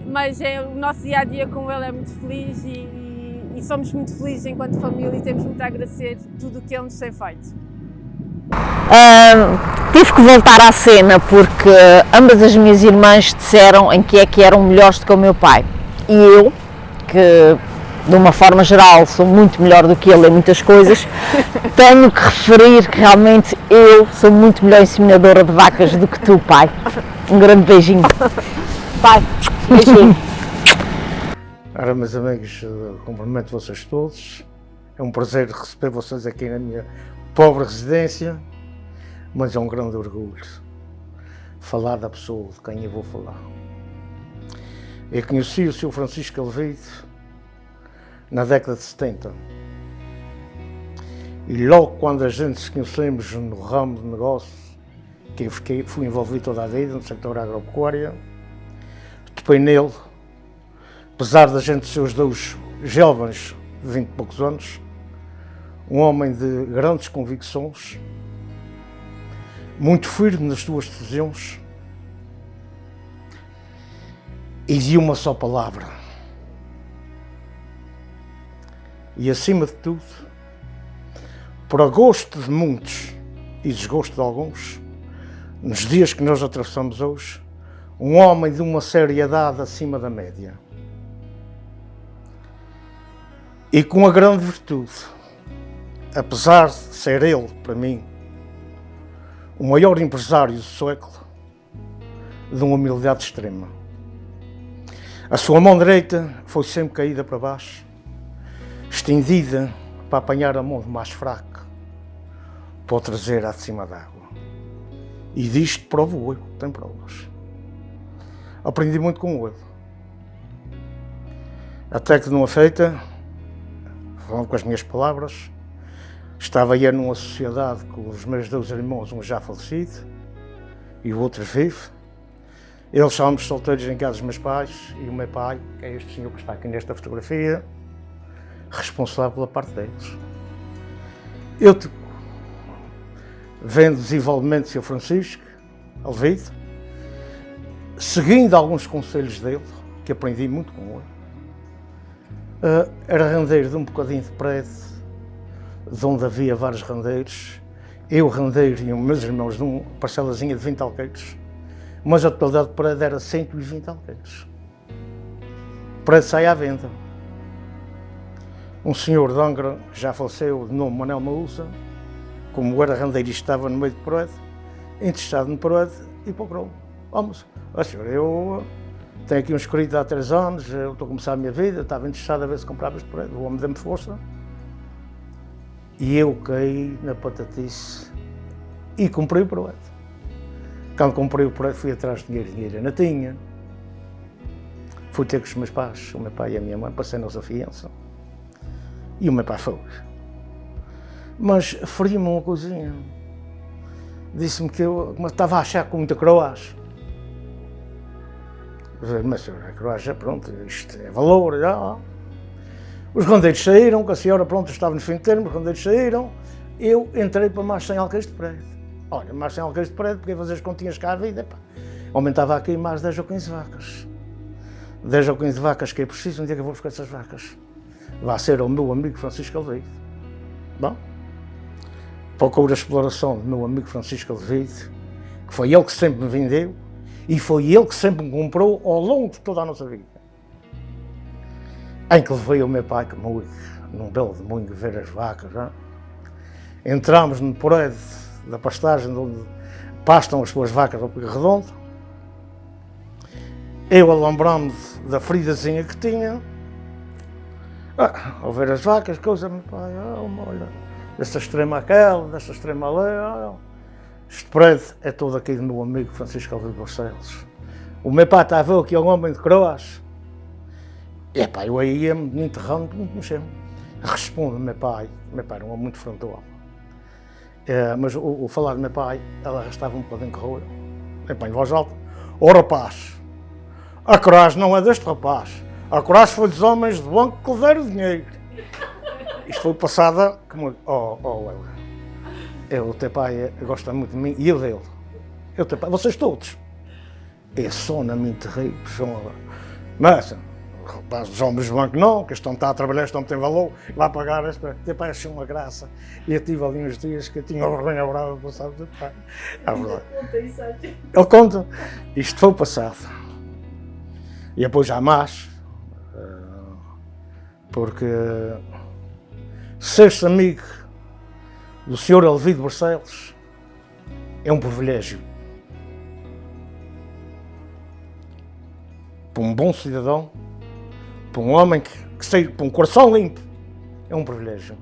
Mas o nosso dia-a-dia com ele é muito feliz, e somos muito felizes enquanto família, e temos muito a agradecer tudo o que ele nos tem feito. Tive que voltar à cena porque ambas as minhas irmãs disseram em que é que eram melhores do que o meu pai. E eu, que de uma forma geral sou muito melhor do que ele em muitas coisas, tenho que referir que realmente eu sou muito melhor inseminadora de vacas do que tu, pai. Um grande beijinho. Pai, beijinho. Ora, meus amigos, cumprimento vocês todos. É um prazer receber vocês aqui na minha pobre residência, mas é um grande orgulho falar da pessoa de quem eu vou falar. Eu conheci o Sr. Francisco Alvide na década de 70 e logo quando a gente se conhecemos no ramo de negócio, que eu fui envolvido toda a vida no setor agropecuário, topei nele, apesar da gente ser os dois jovens de 20 e poucos anos, um homem de grandes convicções, muito firme nas suas decisões e de uma só palavra. E acima de tudo, para gosto de muitos e desgosto de alguns, nos dias que nós atravessamos hoje, um homem de uma seriedade acima da média. E com a grande virtude, apesar de ser ele, para mim, o maior empresário do século, de uma humildade extrema. A sua mão direita foi sempre caída para baixo, estendida para apanhar a mão mais fraca, para o trazer à de cima d'água. E disto provo eu, tem provas. Aprendi muito com ele. Até que numa feita, falando com as minhas palavras, estava eu numa sociedade com os meus 2 irmãos, um já falecido e o outro vivo. Eles estávamos solteiros em casa dos meus pais e o meu pai, que é este senhor que está aqui nesta fotografia, responsável pela parte deles. Eu vendo desenvolvimento do Sr. Francisco Alvide, seguindo alguns conselhos dele, que aprendi muito com ele, era rendeiro de um bocadinho de prédio, de onde havia vários rendeiros, eu rendeiro e os meus irmãos de uma parcelazinha de 20 alqueires, mas a totalidade do prédio era 120 alqueires. O prédio sai à venda. Um senhor de Angra, que já faleceu, de nome Manuel Maúça, como era rendeiro e estava no meio do prédio, interessado no prédio e procurou. Vamos, senhor, eu tenho aqui um escrito há 3 anos, eu estou a começar a minha vida, estava interessado a ver se comprava este prédio, o homem deu-me força. E eu caí na patatice e comprei o prédio. Quando comprei o prédio fui atrás de dinheiro eu não tinha. Fui ter com os meus pais, o meu pai e a minha mãe, passei nossa fiança. E o meu pai foi. Mas feriu-me uma coisinha. Disse-me que eu estava a achar com muita croagem. Mas senhor, a croagem, pronto, isto é valor, já. Os rendeiros saíram, que a senhora, pronto, estava no fim de termo, os rendeiros saíram, eu entrei para mais 100 alqueires de prédio. Olha, mais 100 alqueires de prédio, porque ia fazer as continhas cá à vida, pá. Aumentava aqui mais 10 ou 15 vacas. 10 ou 15 vacas que é preciso, um dia que eu vou buscar essas vacas. Vai ser o meu amigo Francisco Alvide. Bom, procuro a exploração do meu amigo Francisco Alvide, que foi ele que sempre me vendeu e foi ele que sempre me comprou ao longo de toda a nossa vida. Em que levei o meu pai comigo, num belo domingo, ver as vacas. Não? Entramos no prédio da pastagem, onde pastam as suas vacas ao Pico Redondo. Eu alambrando da feridazinha que tinha, ao ver as vacas, coisa, meu pai, olha, desta extrema àquela, desta extrema ali, este prédio é todo aqui do meu amigo Francisco Alvide Barcelos. O meu pai está a ver aqui um homem de croas. E pá, eu aí ia me enterrando, muito mexendo. Respondo ao meu pai era um homem muito frontal. Mas o falar do meu pai, ela arrastava um bocadinho que roeu. Meu pai, em voz alta, rapaz, a coragem não é deste rapaz, a coragem foi dos homens de banco que lhe deram dinheiro. Isto foi passada como, o teu pai gosta muito de mim e eu dele. Eu teu pai, vocês todos. É só na minha terrível, mas rapaz, os homens de banco não, que estão a trabalhar, estão a ter valor, vai pagar esta. Teu pai achou uma graça. E eu tive ali uns dias que eu tinha vergonha brava de passar do teu pai. É verdade. Ele conta, isto foi passado. E depois já mais, porque ser-se amigo do Sr. Elvido Barcelos é um privilégio. Para um bom cidadão, para um homem que seja, para um coração limpo, é um privilégio.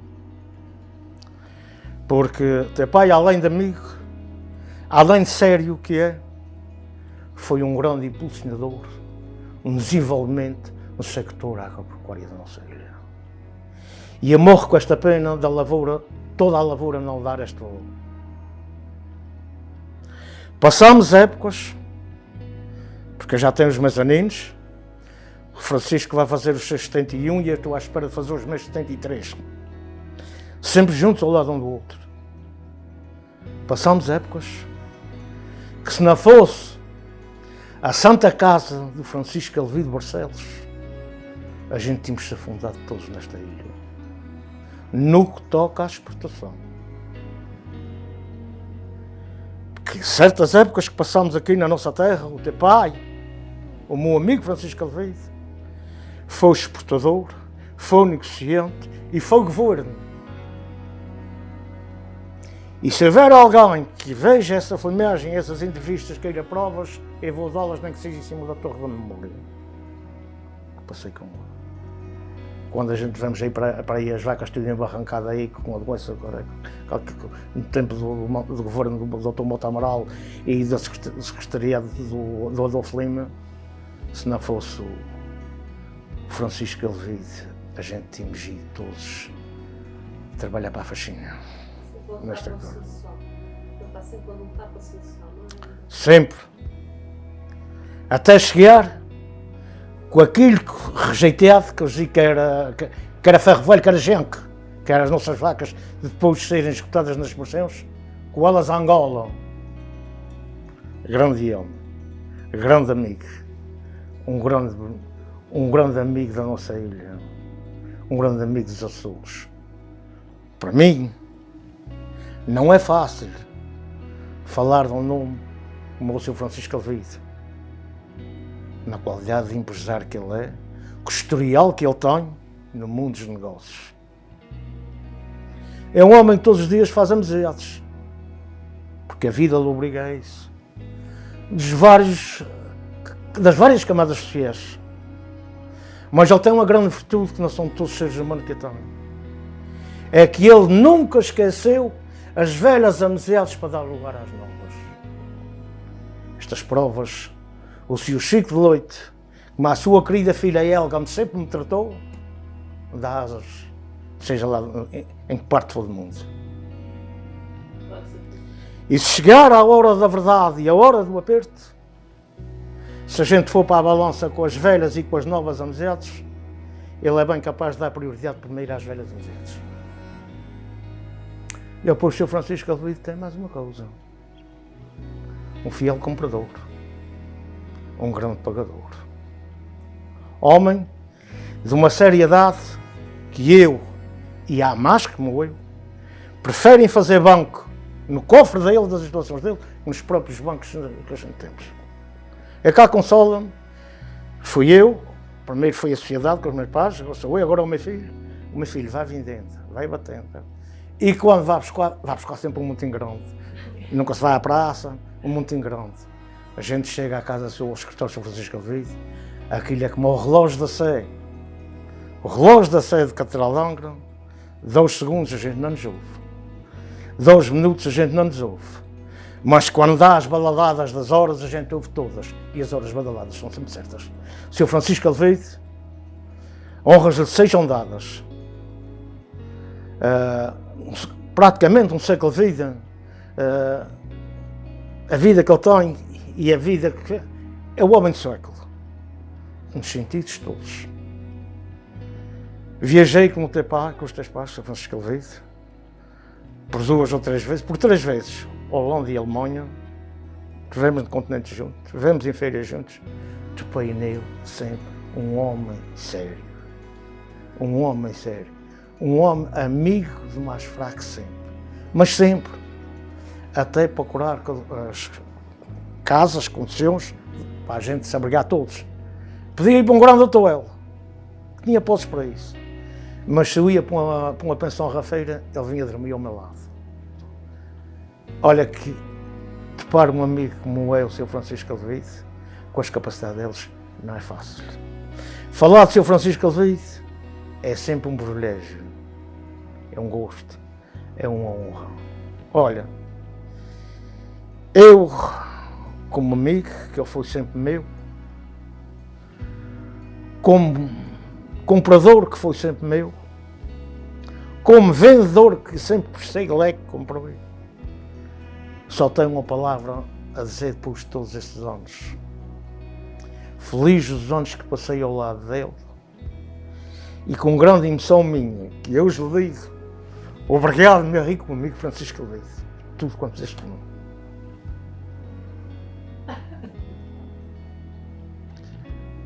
Porque teu pai, além de amigo, além de sério que é, foi um grande impulsionador, um desenvolvimento no sector agropecuário da nossa ilha. E eu morro com esta pena da lavoura, toda a lavoura não dar este valor. Passamos épocas, porque eu já tenho os meus aninhos, o Francisco vai fazer os seus 71 e eu estou à espera de fazer os meus 73. Sempre juntos ao lado um do outro. Passamos épocas que, se não fosse a Santa Casa do Francisco Elvido Barcelos, a gente tínhamos-se afundado todos nesta ilha. No que toca à exportação. Porque certas épocas que passámos aqui na nossa terra, o teu pai, o meu amigo Francisco Elvido, foi exportador, foi negociante e foi governo. E se houver alguém que veja essa filmagem, essas entrevistas, queira provas, eu vou dá-las nem que seja em cima da torre da memória. Passei com ela. Quando a gente vamos aí para aí as vacas tudo embarrancada aí com a doença, no tempo do governo do Dr. Mota Amaral e da secretariado do Adolfo Lima, se não fosse o Francisco Elvido, a gente tínhamos ido todos trabalhar para a faxina. Nesta coisa. Sempre. Até chegar com aquilo rejeitado que eu dizia que era ferro velho, que era genque, que eram as nossas vacas, depois de serem escutadas nas expressões, com elas a Angola. Grande homem, grande amigo, um grande amigo da nossa ilha, um grande amigo dos Açores. Para mim, não é fácil falar de um nome como o Sr. Francisco Elvido, na qualidade de empresário que ele é, com o historial que ele tem no mundo dos negócios. É um homem que todos os dias faz amizades, porque a vida lhe obriga a isso. Das várias camadas sociais. Mas ele tem uma grande virtude que não são todos os seres humanos que têm. É que ele nunca esqueceu as velhas amizades para dar lugar às novas. Estas provas, o Sr. Chico de Leite, como a sua querida filha Helga, onde sempre me tratou, dá asas, seja lá em que parte for do mundo. E se chegar à hora da verdade e à hora do aperto, se a gente for para a balança com as velhas e com as novas amizades, ele é bem capaz de dar prioridade primeiro às velhas amizades. E depois o Sr. Francisco Elvido tem mais uma coisa. Um fiel comprador. Um grande pagador. Homem de uma seriedade que eu, e há mais como eu, preferem fazer banco no cofre dele, das instalações dele, nos próprios bancos que a gente temos. É cá consola-me, fui eu, primeiro foi a sociedade com os meus pais, agora sou eu, agora o meu filho vai vendendo, vai batendo. E quando vai buscar sempre um montinho grande. Nunca se vai à praça, um montinho grande. A gente chega à casa do seu escritório, Sr. Francisco Elvido, aquilo é como o relógio da Sé. O relógio da Sé de Catedral de Angra, 2 segundos a gente não nos ouve. 2 minutos a gente não nos ouve. Mas quando dá as badaladas das horas, a gente ouve todas. E as horas badaladas são sempre certas. Sr. Francisco Elvido, honras lhe sejam dadas. Praticamente um século de vida, a vida que ele tem e a vida que é o homem do século, nos sentidos todos. Viajei com o teu pai, com os teus pais, Sr. Francisco Elvido, por 2 ou 3 vezes, por 3 vezes, Holanda e Alemanha, estivemos no continente juntos, estivemos em férias juntos, topei nele sempre um homem sério, um homem sério. Um homem amigo do mais fraco sempre, mas sempre, até procurar as casas, condições, para a gente se abrigar todos. Podia ir para um grande hotel, que tinha postos para isso. Mas se eu ia para uma pensão rafeira, ele vinha dormir ao meu lado. Olha que topar um amigo como é o Sr. Francisco Alvide, com as capacidades deles, não é fácil. Falar do Sr. Francisco Alvide é sempre um privilégio, é um gosto, é uma honra. Olha, eu, como amigo, que ele foi sempre meu, como comprador, que foi sempre meu, como vendedor, que sempre prestei leque, comprei, só tenho uma palavra a dizer depois de todos estes anos. Feliz os anos que passei ao lado dele e com grande emoção minha, que eu lhe digo, obrigado, meu rico amigo Francisco Alvide, tudo quanto fizeste por mim.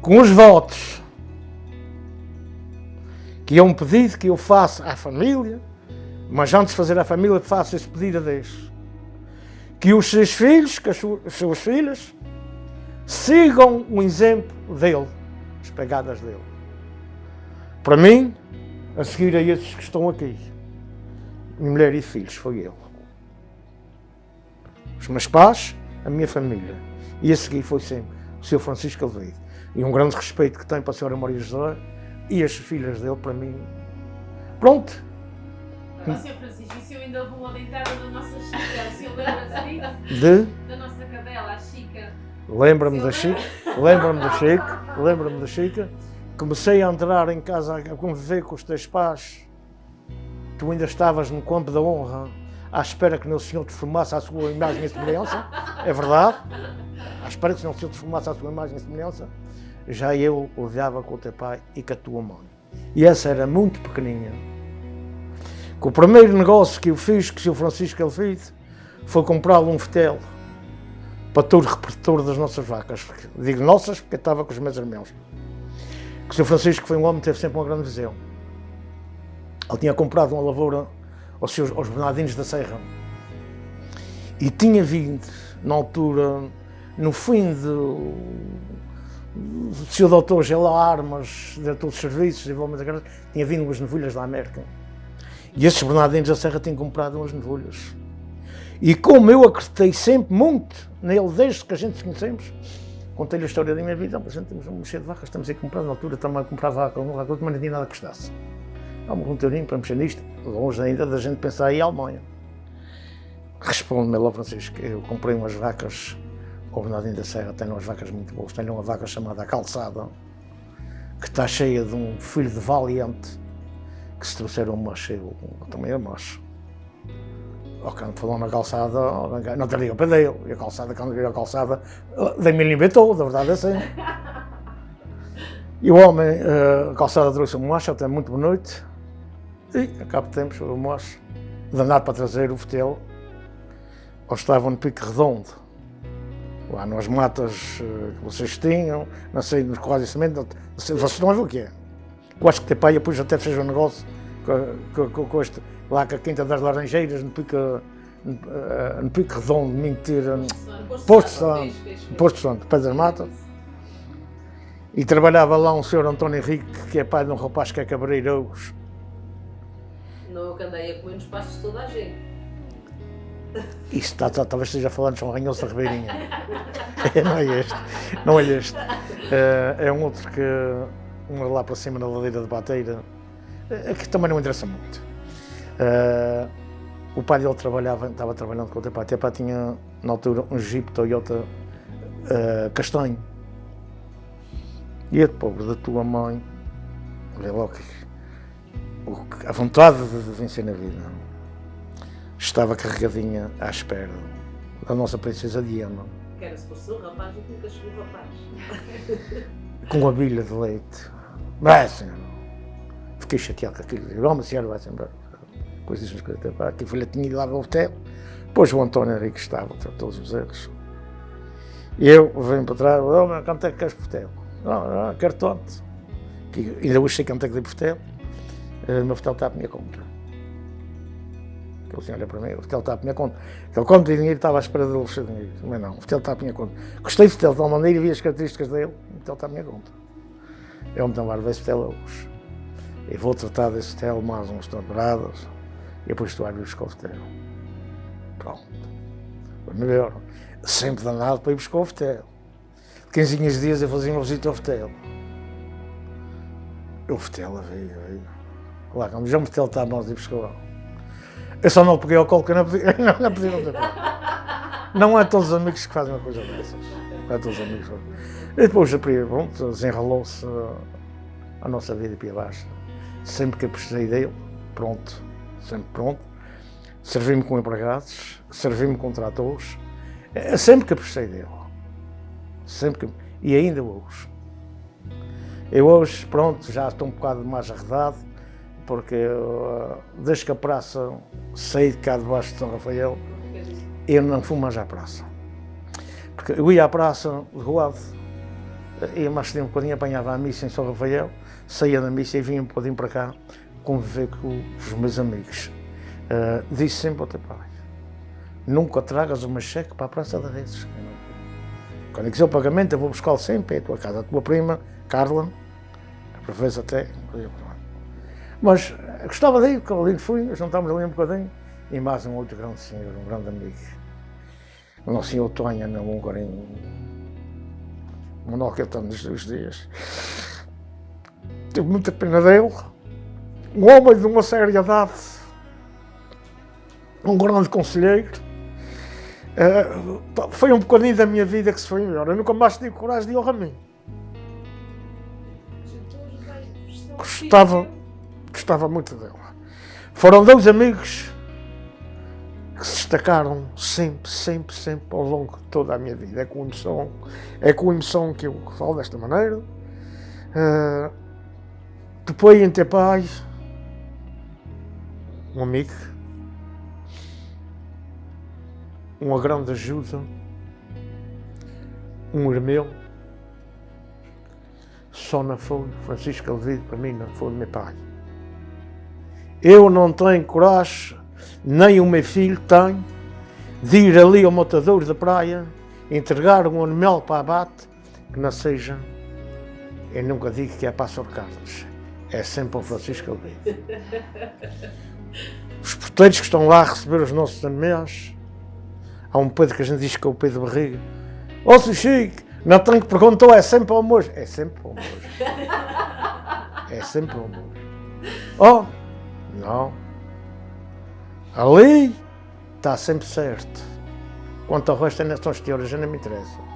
Com os votos, que é um pedido que eu faço à família, mas antes de fazer à família faço esse pedido a Deus. Que os seus filhos, que as suas filhas, sigam o exemplo dele, as pegadas dele. Para mim, a seguir a esses que estão aqui, minha mulher e filhos, foi ele. Os meus pais, a minha família. E a seguir foi sempre o Sr. Francisco Alvide. E um grande respeito que tenho para a Sra. Maria José e as filhas dele, para mim. Pronto. Sr. Francisco, e se eu ainda vou adentrar da nossa Chica, o senhor lembra-se disso? Da nossa cadela, a Chica. Lembra-me da Chica, lembra-me da Chica. Comecei a entrar em casa a conviver com os teus pais. Tu ainda estavas no campo da honra, à espera que o Senhor te formasse à sua imagem e semelhança. É verdade. À espera que o Senhor te formasse à sua imagem e semelhança. Já eu olhava com o teu pai e com a tua mãe. E essa era muito pequeninha. Que o primeiro negócio que eu fiz, que o Sr. Francisco Alvide, foi comprar um fetel para todo o repertório das nossas vacas. Digo nossas porque eu estava com os meus irmãos. Que o Sr. Francisco foi um homem que teve sempre uma grande visão. Ele tinha comprado uma lavoura aos Bernardinos da Serra e tinha vindo, na altura, no fim do Sr. Dr. Gelá Armas, diretor de serviços, tinha vindo umas novilhas da América. E esses Bernardinos da Serra tinham comprado umas novilhas. E como eu acreditei sempre muito nele, desde que a gente se conhecemos, contei-lhe a história da minha vida. A gente temos um mexer de vacas, estamos a comprar, na altura também comprava vaca, mas não tinha nada que custasse. Há um roteirinho para mexer nisto, longe ainda da gente pensar em Alemanha. Responde-me lá, Francisco, eu comprei umas vacas ao Bernardino da Serra, tenho umas vacas muito boas, tenho uma vaca chamada Calçada, que está cheia de um filho de valiente, que se trouxeram uma cheia, também é macho. Ao canto falou na calçada, não te liga para dele, e a calçada, quando veio a calçada, dei-me ele inventou, da verdade é assim. E o homem, a calçada trouxe um macho, até muito boa noite, e a cabo de tempos, o macho, danado para trazer o fetel, ou estava no Pico Redondo, lá nas matas que vocês tinham, não sei, nos corrais de cimento, vocês não sabem o que é. Eu acho que ter pai depois até fez um negócio com este, lá com a Quinta das Laranjeiras, no Pico Redondo, mentira, Posto Santo, Pé das Matas. E trabalhava lá um senhor António Henrique, que é pai de um rapaz que é cabreiros. Não que andei a comer nos pastos de toda a gente. Isso talvez esteja falando de São Ranhoso da Ribeirinha. Não é este. É um outro que, um lá para cima na ladeira de Bateira, que também não interessa muito. O pai dele estava trabalhando com o teu pai. O teu pai tinha, na altura, um Jeep Toyota castanho. E a pobre da tua mãe, vê logo a vontade de vencer na vida, estava carregadinha à espera da nossa princesa Diana. Que era se fosse um rapaz, eu nunca chegou rapaz. Com a bilha de leite. Mas, senhor, fiquei chateado com aquilo. Digo, mas a senhora vai-se embora. Depois disse-nos que a filha tinha ido lá ao hotel. Depois o António Henrique estava, todos os erros. E eu venho para trás, mas quanto é que queres por hotel? Não, quero tanto. Ainda hoje sei quanto é que dei por hotel. O meu hotel está à minha conta. O senhor olha para mim, o hotel está à minha conta. Aquele conto de dinheiro estava à espera de ele fechar dinheiro. Mas não, o hotel está à minha conta. Gostei do hotel de tal maneira e vi as características dele, o hotel está à minha conta. Eu me tenho lá, ver esse hotel hoje. e vou tratar desse hotel mais umas temporadas e depois tu vais buscar o hotel. Pronto. Foi melhor. Sempre danado para ir buscar o hotel. 15 dias eu fazia uma visita ao hotel. O hotel veio. Lá, quando já o hotel está a nós ir buscar. Eu só não peguei ao colo que eu não podia outra coisa. Não é todos os amigos que fazem uma coisa dessas. Não é todos os amigos. E depois, pronto, desenrolou-se a nossa vida para baixo. Sempre que eu precisei dele, pronto, sempre pronto. Servi-me com empregados, servi-me com tratores, sempre que eu precisei dele. Sempre que... E ainda hoje. Eu hoje, pronto, já estou um bocado mais arredado, porque desde que a praça saí de cá debaixo de São Rafael, eu não fui mais à praça. Porque eu ia à praça de Goado, ia mais tempo um bocadinho, apanhava a missa em São Rafael, saía da missa e vinha um bocadinho para cá conviver com os meus amigos. Disse sempre ao teu pai, nunca tragas uma cheque para a Praça da Redes. Quando eu quiser o pagamento eu vou buscá-lo sempre, é a tua casa, a tua prima, Carla, por vezes até. Mas gostava de ir, porque ali fui, juntámos ali um bocadinho, e mais um outro grande senhor, um grande amigo. O nosso senhor Tonha, um carinho. O menor que eu tenho nos 2 dias. Tive muita pena dele. Um homem de uma seriedade. Um grande conselheiro. Foi um bocadinho da minha vida que se foi melhor. Eu nunca mais tive coragem de ir ao Raminho. Gostava muito dele. Foram 2 amigos que se destacaram sempre ao longo de toda a minha vida. É com emoção que eu falo desta maneira. Depois em ter pai, um amigo, uma grande ajuda, um irmão, só não foi Francisco Alvido, para mim não foi meu pai. Eu não tenho coragem, nem o meu filho tem, de ir ali ao matador da praia, entregar um animal para abate, que não seja, eu nunca digo que é para Sr. Carlos, é sempre o Francisco Alvido. Os porteiros que estão lá a receber os nossos animais, há um Pedro que a gente diz que é o Pedro Barriga. Ó, Sr. Chico, não tenho que perguntar, é sempre ao moço. É sempre ao moço. É sempre ao moço. Oh, não. Ali está sempre certo. Quanto ao resto, ainda são as teorias, já não me interessa.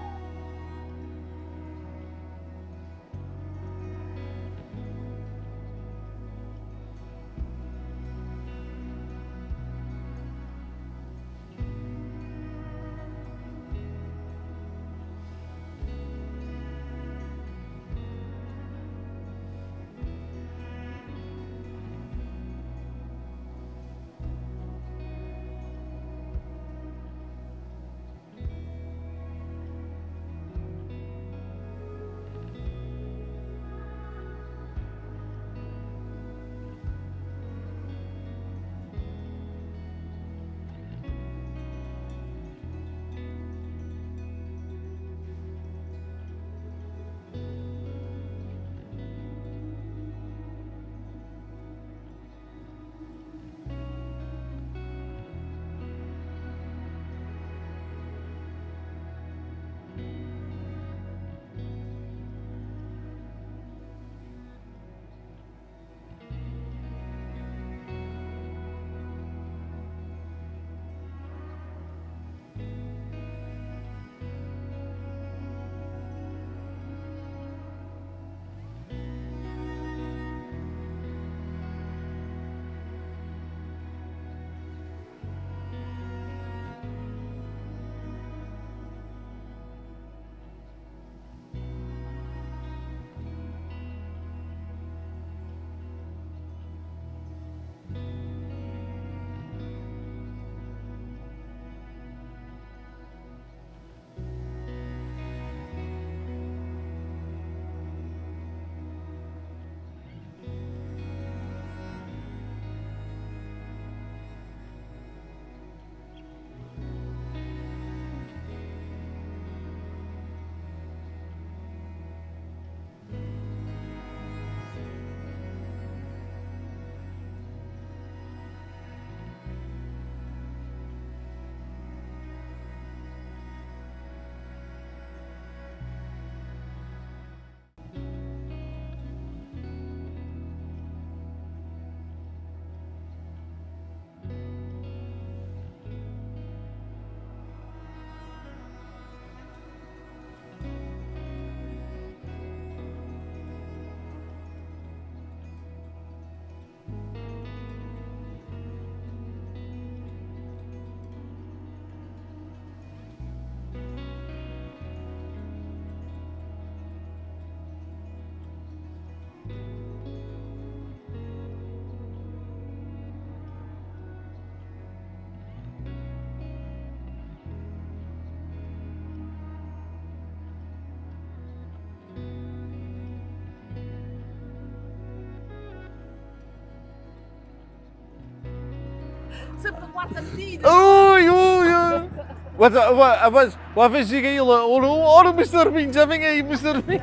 sempre a quarta metida. Ui, ui, ui. Mas, uma vez chega ele, ora o Mr. Bean, já vem aí, Mr. Bean.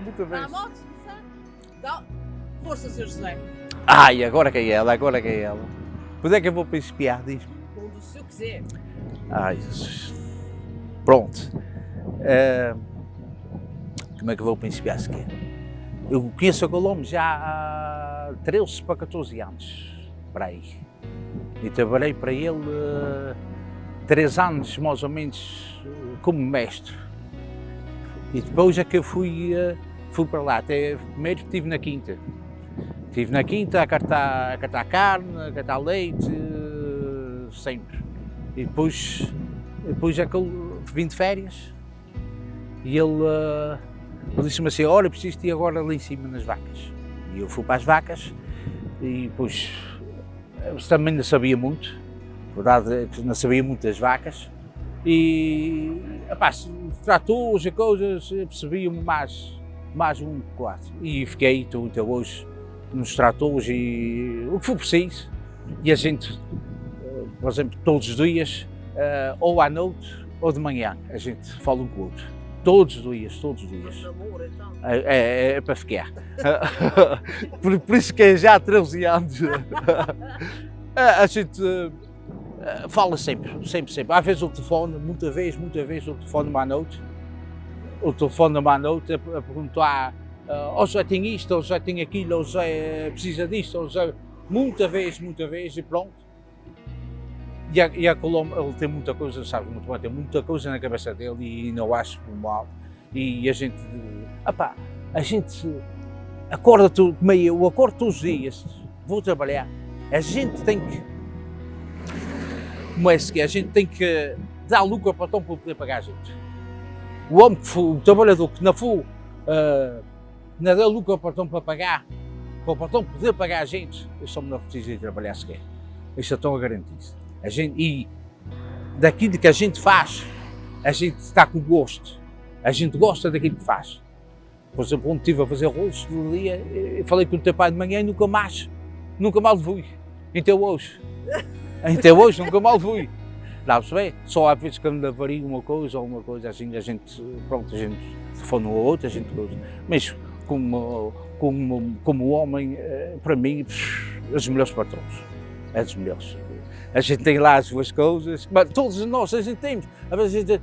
Muito bem. Dá a moto, dá. Força, Sr. José. Ai, agora que é ela, agora que é ela. Onde é que eu vou para espiar, diz-me? Onde o senhor quiser. Ai, Jesus. Pronto. Como é que eu vou para espiar sequer? Eu conheço a Colombo já há 13 para 14 anos, para aí. E trabalhei para ele 3 anos, mais ou menos, como mestre. E depois é que eu fui para lá. Até primeiro estive na quinta. Estive na quinta a catar carne, a catar leite, sempre. E depois é que eu vim de férias e ele disse-me assim, olha, preciso de ir agora lá em cima nas vacas. E eu fui para as vacas e depois também não sabia muito, a verdade é que não sabia muito das vacas. E, tratores e coisas, percebi-me mais um quadro. E fiquei até hoje nos tratores e o que for preciso. E a gente, por exemplo, todos os dias, ou à noite ou de manhã, a gente fala um com o outro. Todos os dias, todos os dias. Namoro, então. É para ficar. por isso que é já há 13 anos. A gente fala sempre. Às vezes o telefone, muitas vezes o telefone à noite. O telefone à noite a perguntar, ou já tem isto, ou já tem aquilo, ou já precisa disto, ou já... Muita vez, e pronto. E a Colombo, ele tem muita coisa, sabe muito bem, tem muita coisa na cabeça dele e não acho mal. E a gente acorda tudo, como eu acordo todos os dias, vou trabalhar. A gente tem que, como é que a gente tem que dar lucro ao patrão para poder pagar a gente. O homem que for, o trabalhador que não for, não dá lucro ao patrão para pagar, para o patrão poder pagar a gente, eu só não preciso ir trabalhar sequer. Isso é tão garantido. E daquilo que a gente faz, a gente está com gosto. A gente gosta daquilo que faz. Por exemplo, onde estive a fazer rolos todo dia, eu falei com o teu pai de manhã e nunca mais fui. Então hoje nunca mais fui. Não percebe? Só às vezes quando avaria uma coisa ou uma coisa assim, a gente telefona um ao outro, a gente gosta. Mas como homem, para mim, os melhores patrões. É dos melhores. A gente tem lá as suas coisas, mas todos nós, a gente temos. Às vezes a gente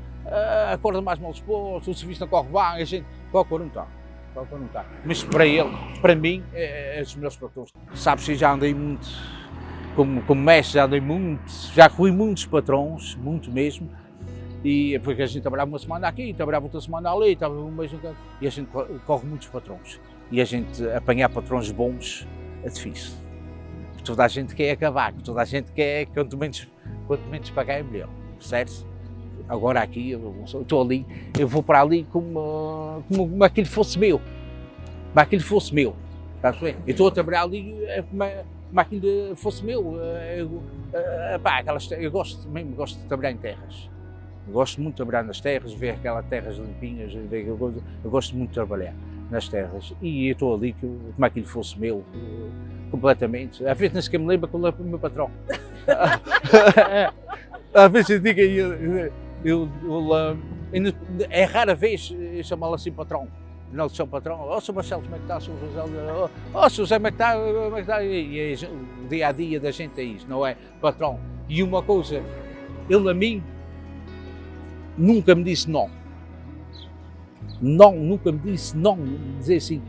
acorda mais mal disposto, o serviço não corre bem, a gente qualquer não está. Mas para ele, para mim, é dos melhores patrões. Sabes que já andei muito, como mestre, já corri muitos patrões, muito mesmo. E porque a gente trabalhava uma semana aqui, trabalhava outra semana ali, trabalhava um mês no canto, e a gente corre muitos patrões. E a gente apanhar patrões bons é difícil. Toda a gente quer acabar, toda a gente quer, quanto menos pagar é melhor, certo? Agora aqui, eu estou ali, eu vou para ali como aquilo fosse meu, está a ver? Eu estou a trabalhar ali como aquilo fosse meu, eu gosto de trabalhar em terras, eu gosto muito de trabalhar nas terras, ver aquelas terras limpinhas, eu gosto muito de trabalhar nas terras e eu estou ali como aquilo fosse meu. Completamente. Às vezes nem sequer me lembro que eu levo para o meu patrão. Às vezes eu digo, é rara vez eu chamá-lo assim patrão. Não lhe chamo patrão. Oh, Sr. Marcelo, como é que está? Sr. José, oh, Sr. José, como é que está? E o dia a dia da gente é isso, não é? Patrão. E uma coisa, ele a mim nunca me disse não. Nunca me disse não, dizer assim,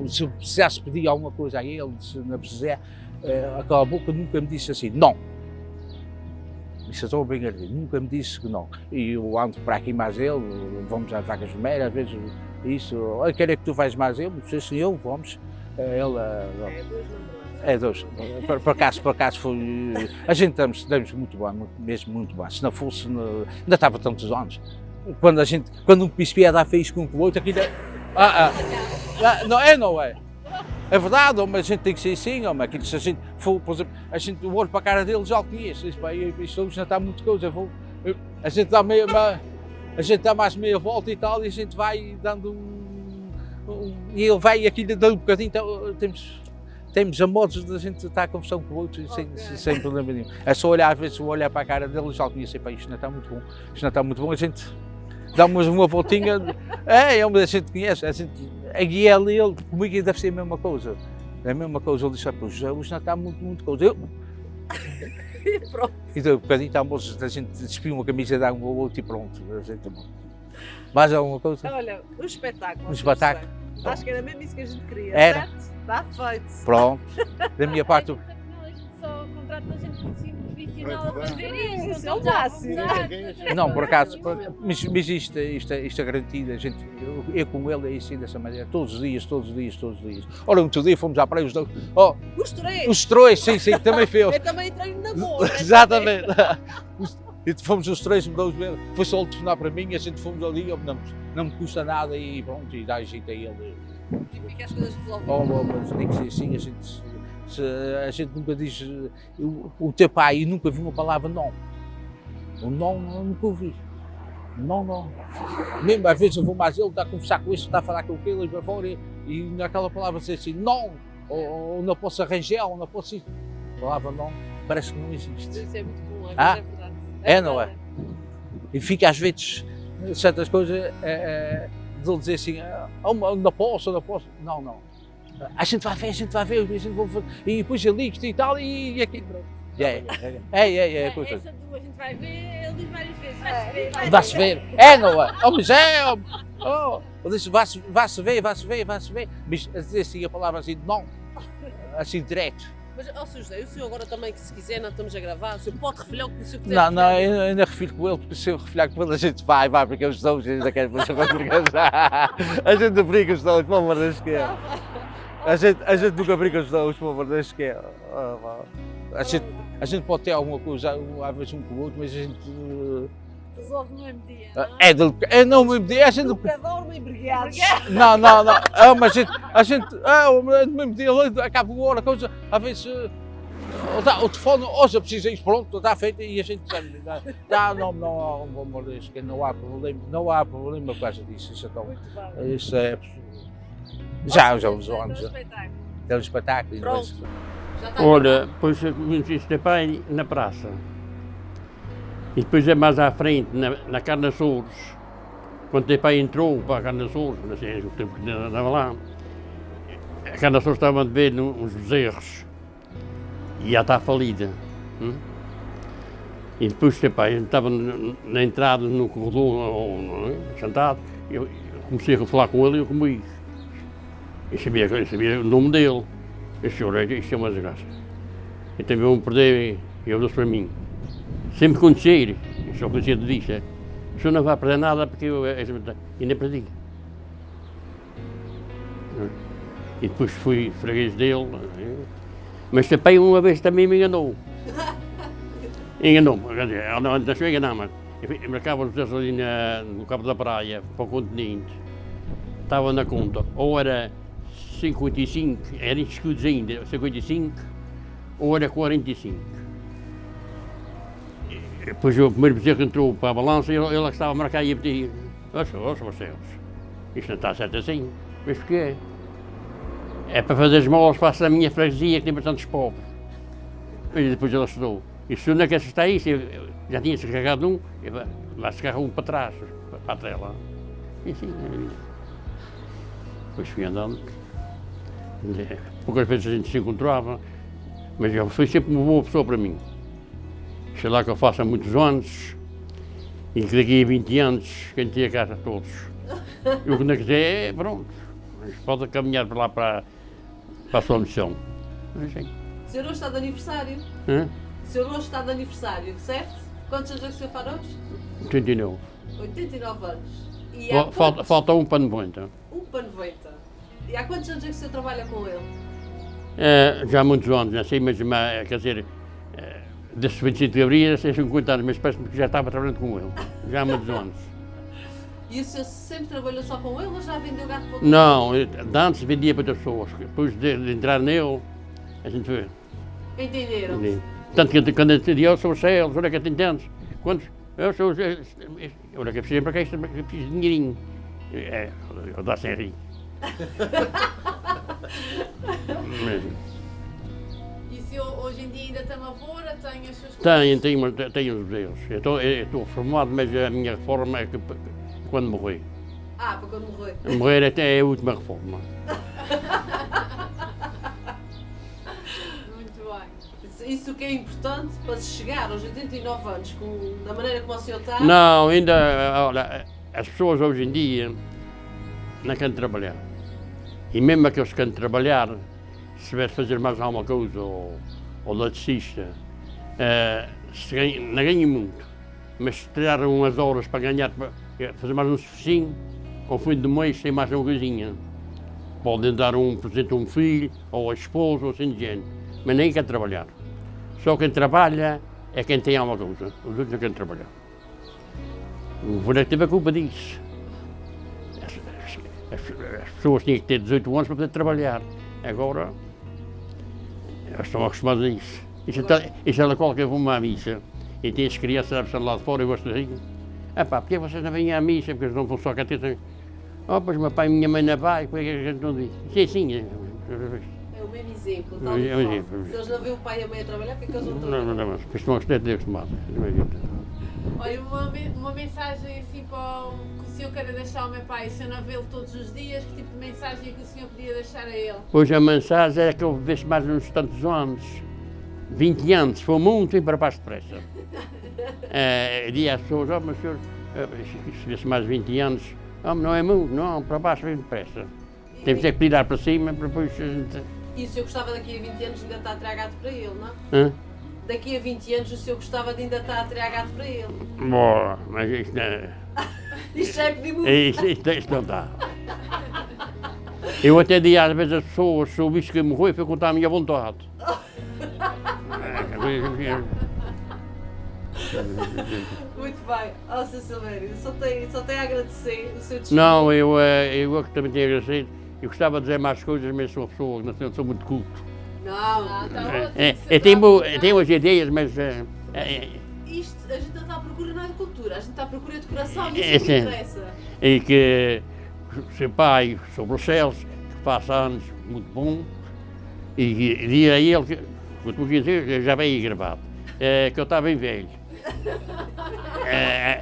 se eu precisasse pedir alguma coisa a ele, se não precisar, aquela boca nunca me disse assim, não. Isso eu estou bem a dizer, nunca me disse que não. E eu ando para aqui mais ele, vamos às vacas vermelhas, às vezes isso, quer que tu vais mais ele, não sei se eu, vamos. É dois. Por acaso foi. A gente damos muito bem, mesmo muito bem. Se não fosse, ainda estava tantos anos. Quando um pispia dá fez com o outro, aquilo não é. É verdade, mas a gente tem que ser assim, aquilo, se a gente for, por exemplo, o olho para a cara dele já o conhece, isto hoje já está muito coisa, a gente dá mais meia volta e tal, e a gente vai dando e ele vai aquilo dando um bocadinho, então, temos temos a modos de a gente estar a conversar com o outro sem problema nenhum. É só olhar, às vezes, vou olhar para a cara dele e já conhecer, pá, isto não está muito bom, isto não está muito bom, a gente dá-nos uma voltinha, a gente conhece, a Guiel e ele, comigo deve ser a mesma coisa. É a mesma coisa, ele disse, pô, já hoje não está muito coisa. E pronto. Então, um bocadinho a gente despia uma camisa de água ao outro e pronto. Mais alguma coisa? Olha, o espetáculo. Um espetáculo. Acho que era mesmo isso que a gente queria, era. certo? Está feito. Pronto. Da minha parte. Só contrato a gente profissional a fazer isto. Isso é o máximo. Não, por acaso, mas isto é garantido, a gente, eu com ele é assim dessa maneira, todos os dias. Ora, outro dia fomos à praia os dois. Oh, os três, sim, também fez. Eu também entrei no namoro. Exatamente. E fomos os três, foi só ele telefonar para mim, a gente fomos ali, não me custa nada e pronto, e dá jeito a ele. E fica as coisas resolvidas. Mas tem que ser assim, a gente nunca diz, o teu pai nunca viu uma palavra não. O não eu nunca ouvi. Não. Mesmo às vezes eu vou mais ele, está a conversar com este, está a falar com aquele e para fora e naquela palavra diz assim, não, ou não posso arranjar, ou não posso isso. A palavra não parece que não existe. Isso é muito bom, é verdade. É, não é? E fica às vezes, certas coisas, de ele dizer assim, não posso. Não. A gente vai ver, e depois eu ligo e tal, e aqui pronto. É coisa. Essa do a gente vai ver, ele diz várias vezes, vai-se ver. É, não é? Mas ele disse, vai-se ver. Mas a dizer assim a palavra assim, não, assim direto. Mas, Sr. José, o senhor agora também, que se quiser, nós estamos a gravar, o senhor pode refilhar o que o senhor quiser? Não, eu ainda refiro com ele, porque se eu refilhar com ele, a gente vai, porque os dois ainda querem fazer uma a gente briga os dois, pelo amor de Deus que é. A gente nunca briga os dois, pelo amor de Deus que é. A gente pode ter alguma coisa, às vezes um com o outro, mas a gente... Resolve no mesmo dia, não no mesmo dia, a gente... Nunca dormem brigados. Não, mas a gente no mesmo dia, acaba uma hora, coisa, às vezes... O telefone, hoje precisa ir pronto, está feito e a gente sabe. Não há problema por causa disso. Isso é. Já os anos. É um espetáculo. Olha, depois conheci este pai na praça. E depois é mais à frente, na Carne Açores. Quando o pai entrou para a Carne Açores, não sei o tempo que andava lá, a Carne Açores estava a ver uns bezerros. E já está falida. E depois o pai estava na entrada, no corredor, sentado, eu comecei a falar com ele e eu comigo. Eu sabia o nome dele. Eu chorei, isto é uma desgraça. Então eu me perder e ele disse para mim. Sempre conhecer, eu só conhecia de disso, o senhor não vai perder nada porque eu ainda perdi. E depois fui freguês dele. Mas o pai uma vez também me enganou. Enganou-me, quer dizer, não chegou a enganar, mas eu marcava os dedos ali no cabo da praia, para o continente. Estava na conta, ou era 55, era escudos ainda, 55, ou era 45. Depois o primeiro bezerro entrou para a balança e ele estava a marcar e a pedir, Marcelos, isto não está certo assim, mas porquê? É para fazer esmolas, faço a minha freguesia que tem bastantes pobres. E depois ele estudou. E se o senhor não quer assustar isso, já tinha-se carregado um, vai-se carregar um para trás, para a trela. E assim, depois fui andando. Poucas vezes a gente se encontrava, mas ele foi sempre uma boa pessoa para mim. Sei lá que eu faço há muitos anos e que daqui a 20 anos quem tem a casa a todos. E o que não quiser, pronto, pode caminhar para lá para a sua missão. O senhor hoje está de aniversário? O senhor hoje está de aniversário, certo? Quantos anos é que o senhor faz hoje? 89. 89 anos. E falta um para 90. Um para 90. E há quantos anos é que o senhor trabalha com ele? Já há muitos anos, assim, mas quer dizer, desde 25 de abril, 50 anos, mas parece-me que já estava trabalhando com ele. Já há muitos anos. E o senhor sempre trabalhou só com ele ou já vendeu gato para outro? Não, antes vendia para outras pessoas. Depois de entrar nele, a gente vê. Entenderam? Tanto que quando eu dizia, eu sou o Celos, olha que tem tantos. Quantos? Eu sou olha que eu preciso para cá, eu preciso de dinheirinho. Eu dá sem rir. hoje em dia ainda tem lavoura, tem as suas coisas? Tenho os bezerros. Eu estou reformado, mas a minha reforma é que quando morrer. Para quando morrer. Morrer até é a última reforma. Muito bem. Isso que é importante para se chegar aos 89 anos, da maneira como o senhor está? Não, ainda, olha, as pessoas hoje em dia não querem trabalhar. E mesmo aqueles que querem trabalhar, se tiver de fazer mais alguma coisa, ou eletricista, não ganham muito. Mas se tirar umas horas para ganhar, para fazer mais um esforcinho, ao fim do mês tem mais uma coisinha. Podem dar por exemplo, a um filho, ou a esposa, ou assim de género. Mas ninguém quer trabalhar. Só quem trabalha é quem tem alguma coisa. Os outros não querem trabalhar. O governo teve a culpa disso. As pessoas tinham que ter 18 anos para poder trabalhar. Agora, elas estão acostumadas a isso. Isso é qualquer uma à missa e tem as crianças lá de fora, eu gosto de rir. Porque vocês não vêm à missa? Porque eles não vão só cá ter. Pois meu pai e minha mãe não vai, como é que a gente não diz? Sim. É o mesmo exemplo, tal e qual. Se eles não veem o pai e a mãe a trabalhar, porque eles não trabalham? Não, porque isto não é de acostumado. Olha, uma mensagem assim que o senhor queira deixar ao meu pai, o senhor não vê-lo todos os dias, que tipo de mensagem é que o senhor podia deixar a ele? Hoje a mensagem é que eu vejo mais uns tantos anos, 20 anos, se for muito, vem para baixo depressa. Diz às pessoas, mas senhor, se vê mais 20 anos, não é muito, não, para baixo vem depressa. Temos que tirar para cima, para depois a gente... E o senhor gostava daqui a 20 anos ainda estar a tirar gato para ele, não? Hã? Daqui a 20 anos o senhor gostava de ainda estar a tirar gato para ele? Bom, mas isto não é... Isto já é pedir muito. Isto não dá. Eu até digo às vezes às pessoas, se eu visse que morreu, foi contar a minha vontade. Muito bem. Sr. Silvério, só tenho a agradecer o seu destino. Não, eu também tenho a agradecer. Eu gostava de dizer mais coisas, mas sou uma pessoa que não sou muito culto. Não. Tem umas ideias, mas... Isto, a gente não está à procura não é de cultura, a gente está à procura de coração, e isso é que interessa. E que o seu pai, sobre os céus, que faça anos muito bom, e diga a ele, que eu dizer, já veio gravado, que eu estava bem velho.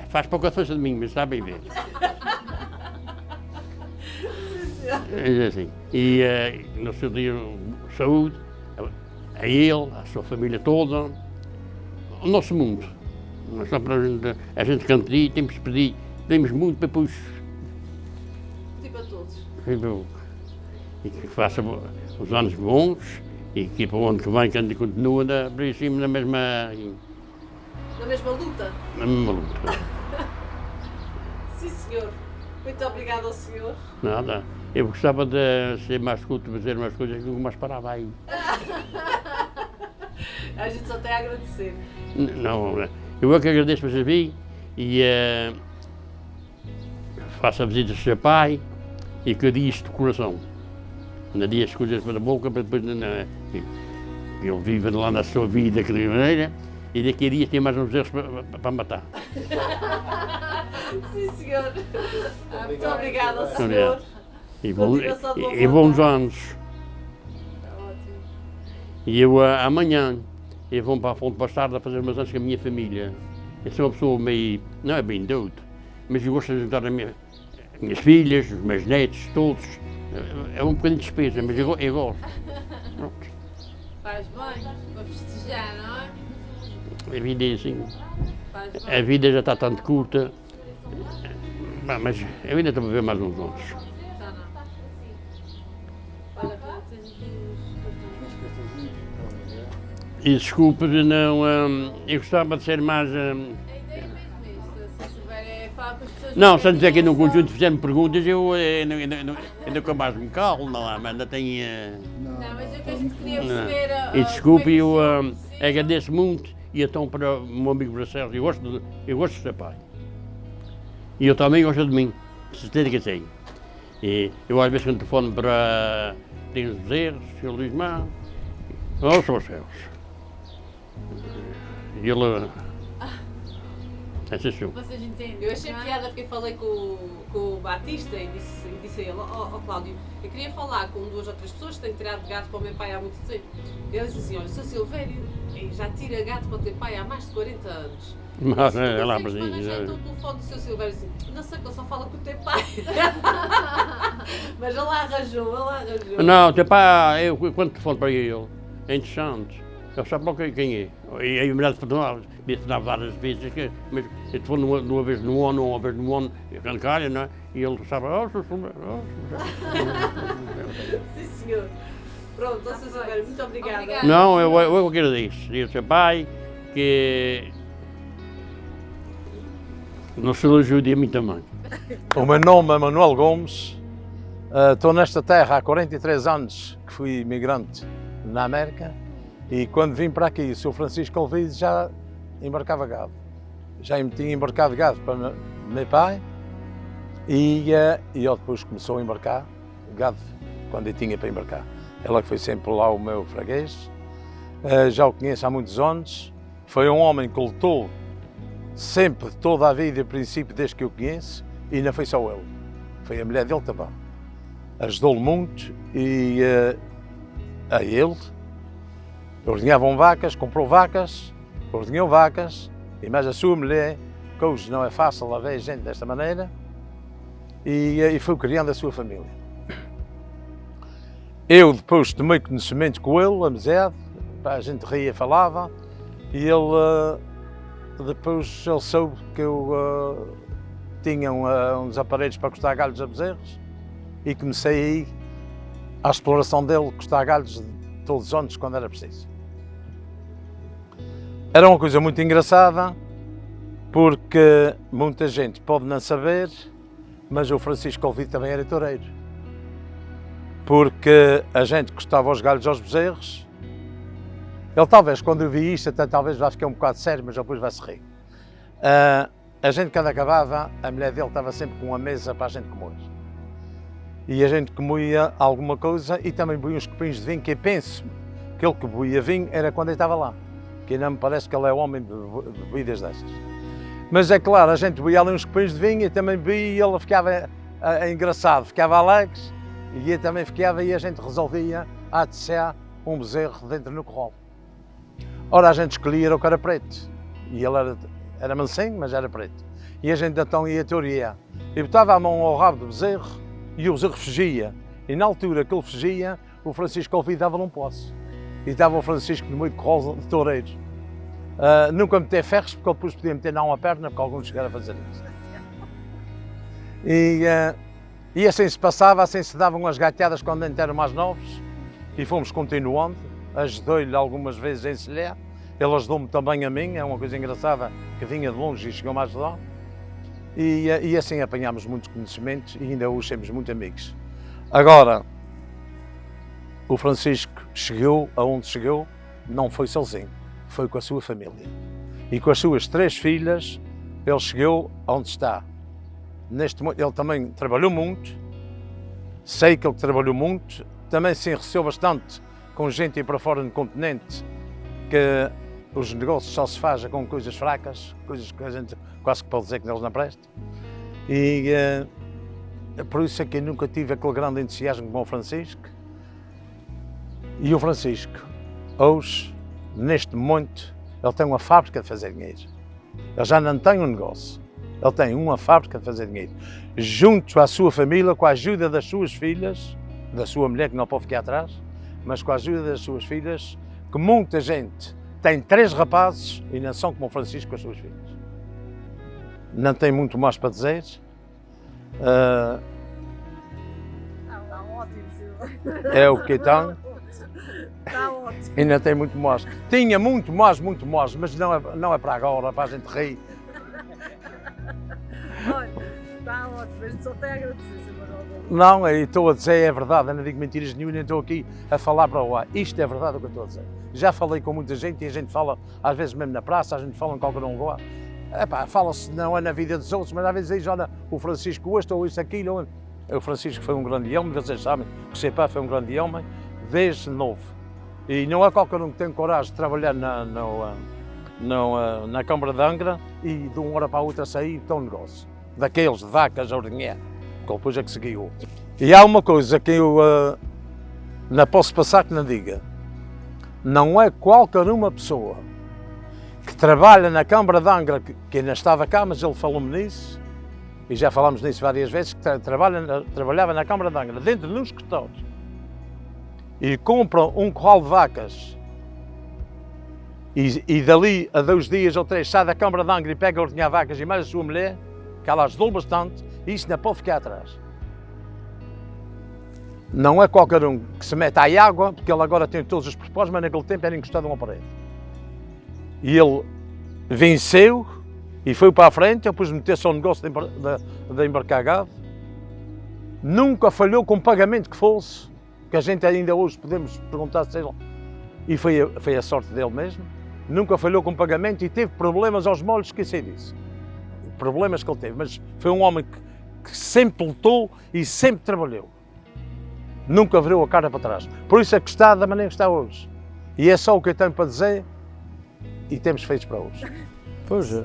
Faz pouca força de mim, mas está bem velho. É assim. E no seu dia de saúde, a ele, a sua família toda, o nosso mundo. Só para a gente cantar, temos que pedir, pedimos muito para depois. Pedir para todos. E que faça os anos bons e que para o ano que vem que ande continua para cima na mesma. Na mesma luta? Na mesma luta. Sim, senhor. Muito obrigado ao senhor. Nada. Eu gostava de ser mais culto, fazer umas coisas que mais parava aí. A gente só tem a agradecer. Não, eu é que agradeço por vir e faço a visita ao seu pai e que eu digo isto de coração. Não digo as coisas para a boca, para depois ele vive lá na sua vida de maneira e daqui a dias tem mais uns erros para matar. Sim, senhor. Muito obrigado ao senhor. E bons anos. E eu amanhã vou para a Fonte Bastarda a fazer umas anos com a minha família. Eu sou uma pessoa meio, não é bem doido, mas eu gosto de juntar as minhas filhas, os meus netos, todos. É um bocadinho de despesa, mas eu gosto. Pronto. Faz bem, para festejar, não é? A vida é assim. A vida já está tanto curta, mas eu ainda estou a viver mais uns anos. E desculpe, não, eu gostava de ser mais... Não, se dizer que num conjunto fizeram perguntas, eu nunca mais me calo, não, ainda tenho... Não, mas eu que a gente queria perceber... E desculpe, eu agradeço muito, e então para o meu amigo Bracelos, eu gosto do seu pai. E eu também gosto de mim, de certeza que sei. E eu às vezes quando telefono para... Tem os bezerros, o Sr. Luís Mão, são os céus. E ele Essa sou. Vocês entendem? Eu achei piada porque falei com o Batista e disse a ele, ó Cláudio, eu queria falar com 2 ou 3 pessoas que têm tirado gato para o meu pai há muito tempo. Ele disse assim, olha, o Sr. Silvério já tira gato para o teu pai há mais de 40 anos. Mas é lá para para então o telefone do Sr. Silvério assim, não sei que eu só falo com o teu pai. Mas ele arranjou. Não, teu pai, eu quando telefone para ele, é interessante. Eu sabe logo quem é. E aí a mulher telefonava várias vezes, mas eu telefono uma vez no ano, uma vez no ano, quando calha, não é? E ele sabe, Sim, senhor. Pronto, Sr. Silvério, muito obrigada. Não, eu agradeço. E o seu pai, que nos ajude a mim também. O meu nome é Manuel Gomes, estou nesta terra há 43 anos que fui imigrante na América e quando vim para aqui o Sr. Francisco Olvido já embarcava gado. Já me tinha embarcado gado para meu pai e ele depois começou a embarcar gado quando eu tinha para embarcar. Ele foi sempre lá o meu freguês, já o conheço há muitos anos, foi um homem que lutou sempre, toda a vida, a princípio, desde que eu conheço, e não foi só ele, foi a mulher dele também. Ajudou-lhe muito e a ele, ordenhavam vacas, comprou vacas, ordenhou vacas, e mais a sua mulher, que hoje não é fácil lá ver gente desta maneira, e foi criando a sua família. Eu depois tomei conhecimento com ele, amizade, a gente ria, falava, e ele depois ele soube que eu tinha uns aparelhos para cortar galhos a bezerros e comecei a ir à exploração dele, cortar galhos todos os anos quando era preciso. Era uma coisa muito engraçada porque muita gente pode não saber, mas o Francisco Olvido também era toureiro. Porque a gente cortava os galhos aos bezerros. Ele talvez, quando eu vi isto, até talvez vai ficar um bocado sério, mas depois vai-se rir. A gente, quando acabava, a mulher dele estava sempre com uma mesa para a gente comer. E a gente comia alguma coisa e também bebia uns copinhos de vinho, que eu penso que ele que bebia vinho era quando ele estava lá. Que não me parece que ele é homem de bebidas destas. Mas é claro, a gente bebia ali uns copinhos de vinho e também bebia e ele ficava engraçado, ficava alegre. E eu também ficava e a gente resolvia atear um bezerro dentro no corral. Ora, a gente escolhia o que era preto. E ele era mansinho, mas era preto. E a gente então ia teoria. E botava a mão ao rabo do bezerro e o bezerro fugia. E na altura que ele fugia, o Francisco Olvido dava-lhe um poço. E estava o Francisco no meio de corral de toureiros. Nunca meter ferros, porque ele depois podia meter não a perna, porque alguns chegaram a fazer isso. E assim se passava, assim se davam as gateadas quando ainda eram mais novos e fomos continuando. Ajudei-lhe algumas vezes a ensinar, ele ajudou-me também a mim, é uma coisa engraçada que vinha de longe e chegou-me a ajudar. E assim apanhámos muitos conhecimentos e ainda hoje somos muito amigos. Agora, o Francisco chegou aonde chegou, não foi sozinho, foi com a sua família. E com as suas 3 filhas, ele chegou aonde está. Neste momento, ele também trabalhou muito, sei que ele trabalhou muito, também se enriqueceu bastante com gente aí para fora do continente, que os negócios só se fazem com coisas fracas, coisas que a gente quase que pode dizer que eles não prestam. E por isso é que eu nunca tive aquele grande entusiasmo como o Francisco. E o Francisco, hoje, neste momento, ele tem uma fábrica de fazer dinheiro. Ele já não tem um negócio. Ele tem uma fábrica de fazer dinheiro, junto à sua família, com a ajuda das suas filhas, da sua mulher que não pode ficar atrás, mas com a ajuda das suas filhas, que muita gente tem 3 rapazes e não são como o Francisco com as suas filhas. Não tem muito mais para dizer. Está ótimo, é o que então. Está ótimo. Ainda tem muito mais. Tinha muito mais, mas não é para agora, para a gente rir. Olha, está ótimo, a gente só tem a agradecer, Sr. Manuel. Não, eu estou a dizer, é verdade, eu não digo mentiras nenhuma, nem estou aqui a falar para o ar. Isto é verdade o que eu estou a dizer. Já falei com muita gente e a gente fala, às vezes mesmo na praça, a gente fala em qualquer lugar. Fala-se não é na vida dos outros, mas às vezes diz, olha, o Francisco isto ou isso, aquilo. O Francisco foi um grande homem, vocês sabem que o seu pai foi um grande homem, desde novo. E não é qualquer um que tem coragem de trabalhar na Câmara de Angra e de uma hora para a outra saí para um negócio. Daqueles de vacas a ordenhar, que depois é que segui outro. E há uma coisa que eu não posso passar que não diga. Não é qualquer uma pessoa que trabalha na Câmara de Angra, que ainda estava cá, mas ele falou-me nisso, e já falámos nisso várias vezes, que trabalhava na Câmara de Angra, dentro de um escritório, e compra um curral de vacas, e dali a 2 dias ou 3 sai da Câmara de Angra e pega a ordenhar vacas e mais a sua mulher, que ela ajudou bastante, e isso não pode ficar atrás. Não é qualquer um que se mete à água, porque ele agora tem todos os propósitos, mas naquele tempo era encostado a uma parede. E ele venceu e foi para a frente, depois meteu-se ao negócio de embarcar gado. Nunca falhou com o pagamento que fosse, que a gente ainda hoje podemos perguntar se ele... E foi a sorte dele mesmo. Nunca falhou com o pagamento e teve problemas aos molhos, esqueci disso. Problemas que ele teve, mas foi um homem que sempre lutou e sempre trabalhou. Nunca virou a cara para trás. Por isso é que está da maneira que está hoje. E é só o que eu tenho para dizer e temos feitos para hoje. Pois, já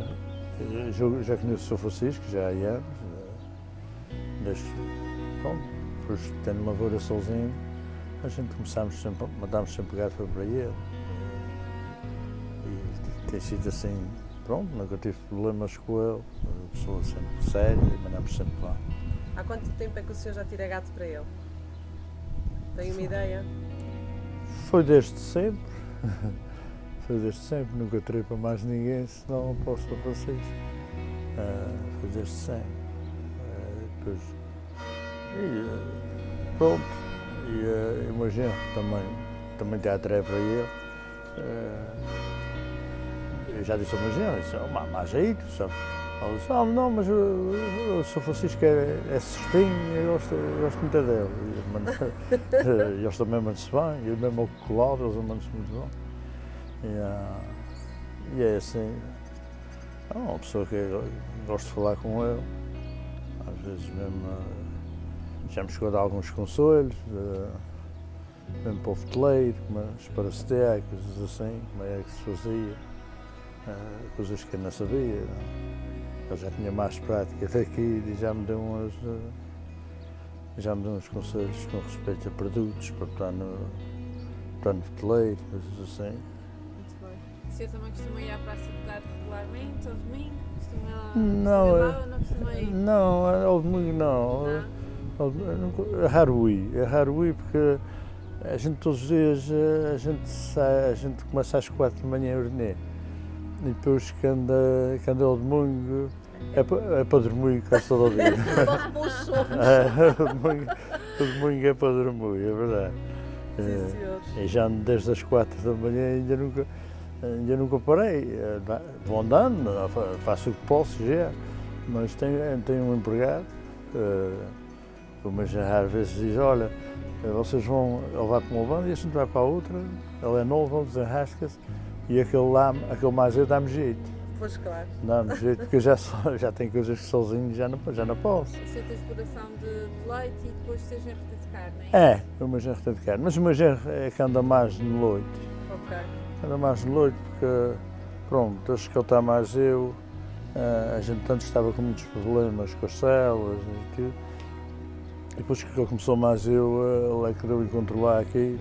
conheço o Sr. Francisco, já há anos. Desde, pronto, depois tendo lavoura sozinho, a gente mandámos sempre garfo para ele. E tem sido assim, pronto, nunca tive problemas com ele. Uma pessoa sempre séria e mandámos sempre lá. Há quanto tempo é que o senhor já tira gato para ele? Tem uma ideia? Foi desde sempre. Foi desde sempre, nunca terei para mais ninguém, senão para o Sr. Francisco. Foi desde sempre. Depois, pronto, e o meu genro também tem a tarefa para ele. Eu já disse ao meu genro, disse, mais jeito, sabe? Ele disse, não, mas o Sr. Francisco é cestinho, eu gosto muito dele. Eles também mandam-se bem, eu mesmo ao colado, eles mandam-se muito bem. E é assim, é uma pessoa que eu gosto de falar com ele, às vezes mesmo já me chegou a dar alguns conselhos, mesmo para o foteleiro, mas para setear, coisas assim, como é que se fazia, coisas que eu não sabia. Ele já tinha mais prática daqui e já me deu uns conselhos com respeito a produtos, para estar no plano foteleiro, coisas assim. Muito bem. O senhor também costuma ir à praça de gado regularmente, ao domingo? Não, ao domingo não. É raro ir porque a gente todos os dias a gente começa às 4 da manhã a ordenar. E depois quando é ao domingo é para dormir quase todo o dia. O domingo é para dormir, é verdade. E já desde as 4 da manhã ainda nunca parei. Vou andando, faço o que posso já, mas tenho um empregado. Mas às vezes diz, olha, vocês vão, ele vai para uma banda e a gente vai para a outra, ele é novo, desenrasca-se. E aquele mais eu dá-me jeito. Pois claro. Dá-me jeito porque eu já tenho coisas que sozinho já não posso. O senhor tem exploração de leite e depois tem genro de carne, é? O meu genro tem de carne, mas o meu genro é que anda mais no leite. Ok. Anda mais no leite porque, pronto, desde que ele está mais eu, a gente tanto estava com muitos problemas com as células e tudo. E depois que ele começou mais eu, ele é que deu em controlar aqui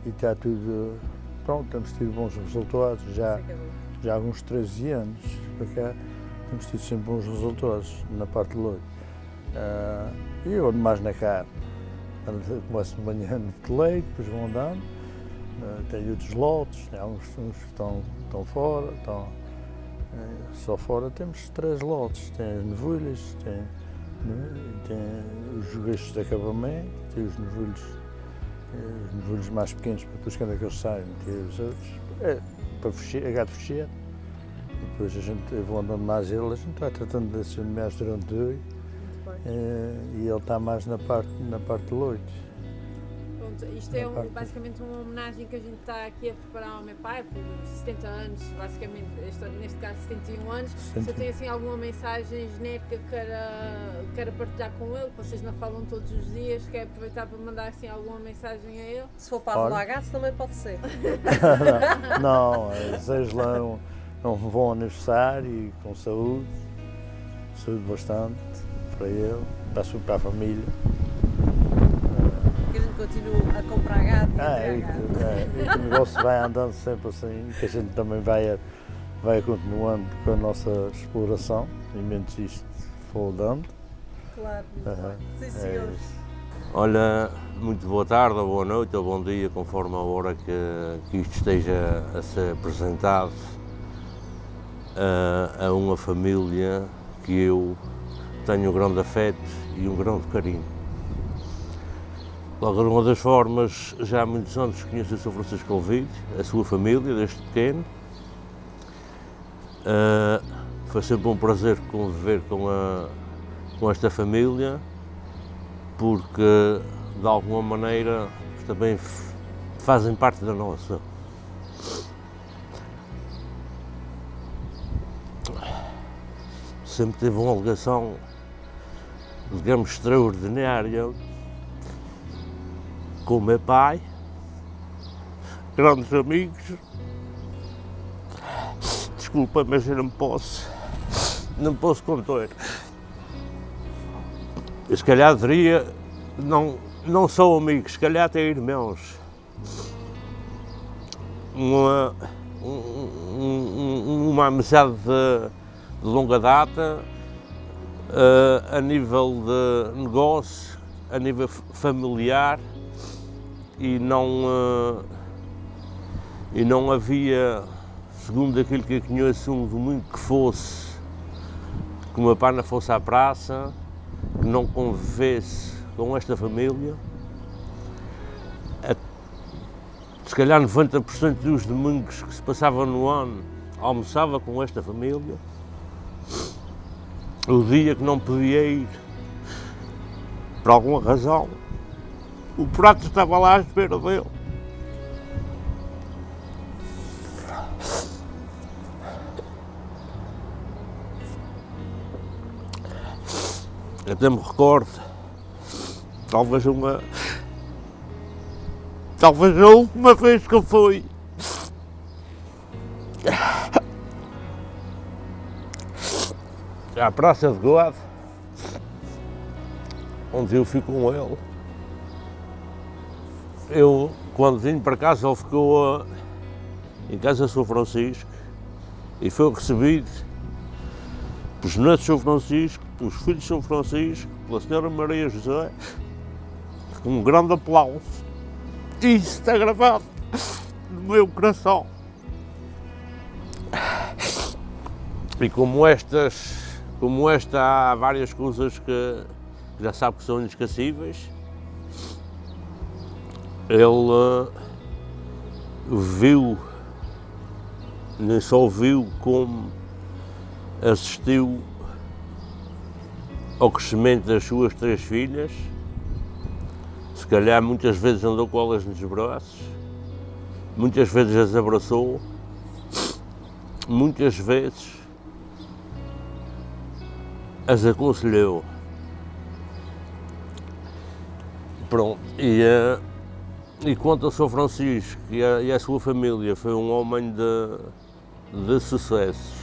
e está tudo... Pronto, temos tido bons resultados, já há alguns 13 anos para cá, temos tido sempre bons resultados na parte do leite. E eu ando mais na carne, começo de manhã no leite, depois vou andando, tenho outros lotes, há uns que estão fora, só fora temos 3 lotes, tem as novilhas, tem os joguetes de acabamento, tem os novilhos mais pequenos, para depois quando é que eles saem, tem os outros, para fechar, gado fechar. E depois eu vou andando mais ele, a gente vai tratando desses animais durante o dia e ele está mais na parte do leite. pronto, isto é basicamente uma homenagem que a gente está aqui a preparar ao meu pai por 70 anos, basicamente, neste caso 71 anos. Se eu tenho assim alguma mensagem genérica que queira partilhar com ele, que vocês não falam todos os dias, quer aproveitar para mandar assim alguma mensagem a ele? Se for para a Gato também pode ser. Não, desejo-lhe um bom aniversário e com saúde bastante para ele, para a família. Que a gente continue a comprar gado e que o negócio vai andando sempre assim, que a gente também vai continuando com a nossa exploração, e menos isto for dando. Claro, sim senhores. Olha, muito boa tarde, ou boa noite, ou bom dia, conforme a hora que isto esteja a ser apresentado a uma família que eu tenho um grande afeto e um grande carinho. Logo, uma das formas, já há muitos anos conheço o Sr. Francisco Olvido, a sua família, desde pequeno. Foi sempre um prazer conviver com esta família, porque, de alguma maneira, também fazem parte da nossa. Sempre teve uma ligação, digamos, extraordinária com o meu pai, grandes amigos. Desculpa, mas eu não posso contar. Eu, se calhar diria, não são amigos, se calhar até irmãos. Uma amizade de longa data, a nível de negócio, a nível familiar, e não havia, segundo aquilo que eu conheço, muito que fosse, que o meu pai não fosse à praça, que não convivesse com esta família. Se calhar 90% dos domingos que se passavam no ano almoçava com esta família. O dia que não podia ir, por alguma razão, o prato estava lá à espera dele. Até me recordo, talvez a última vez que eu fui à Praça de Goado, onde eu fui com ele. Eu, quando vim para casa, ele ficou em casa de São Francisco e foi recebido pelos netos de São Francisco, pelos filhos de São Francisco, pela senhora Maria José, com um grande aplauso. E isso está gravado no meu coração. E como esta, há várias coisas que já sabe que são inesquecíveis. Ele viu, nem só viu, como assistiu ao crescimento das suas 3 filhas. Se calhar muitas vezes andou com elas nos braços, muitas vezes as abraçou, muitas vezes as aconselhou. Pronto, e quanto ao São Francisco e à sua família, foi um homem de sucesso.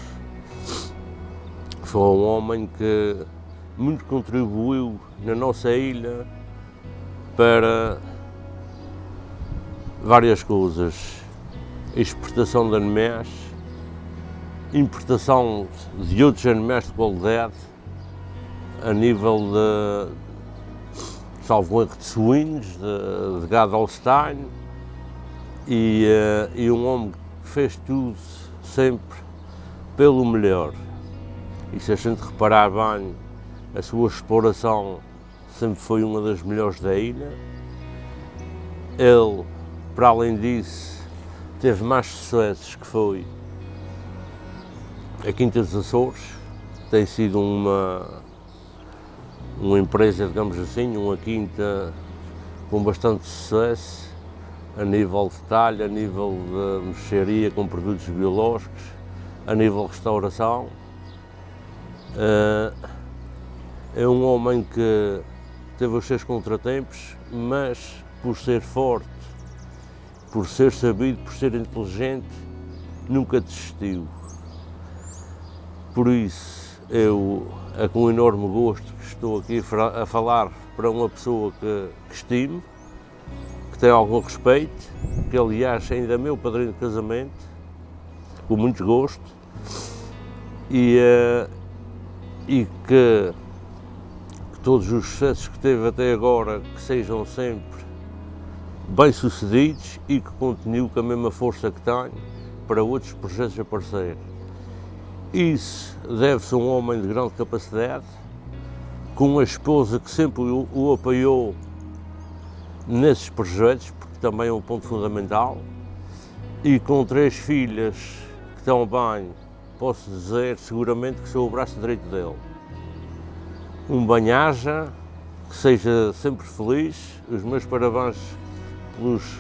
Foi um homem que muito contribuiu na nossa ilha para várias coisas. Exportação de animais, importação de outros animais de qualidade, a nível de, salvo erro, de suínos, de gado Holstein, e um homem que fez tudo sempre pelo melhor. E se a gente reparar bem, a sua exploração sempre foi uma das melhores da ilha. Ele, para além disso, teve mais sucessos, que foi a Quinta dos Açores. Tem sido uma empresa, digamos assim, uma quinta com bastante sucesso, a nível de talho, a nível de mexaria com produtos biológicos, a nível de restauração. É um homem que teve os seus contratempos, mas por ser forte, por ser sabido, por ser inteligente, nunca desistiu. Por isso, eu, com enorme gosto, estou aqui a falar para uma pessoa que estimo, que tem algum respeito, que aliás ainda é meu padrinho de casamento, com muito gosto, e que todos os sucessos que teve até agora que sejam sempre bem-sucedidos e que continue com a mesma força que tem para outros projetos a aparecer. Isso deve-se a um homem de grande capacidade, com uma esposa que sempre o apoiou nesses projetos, porque também é um ponto fundamental, e com 3 filhas que também posso dizer seguramente que sou o braço direito dele. Um bem-aja, que seja sempre feliz, os meus parabéns pelos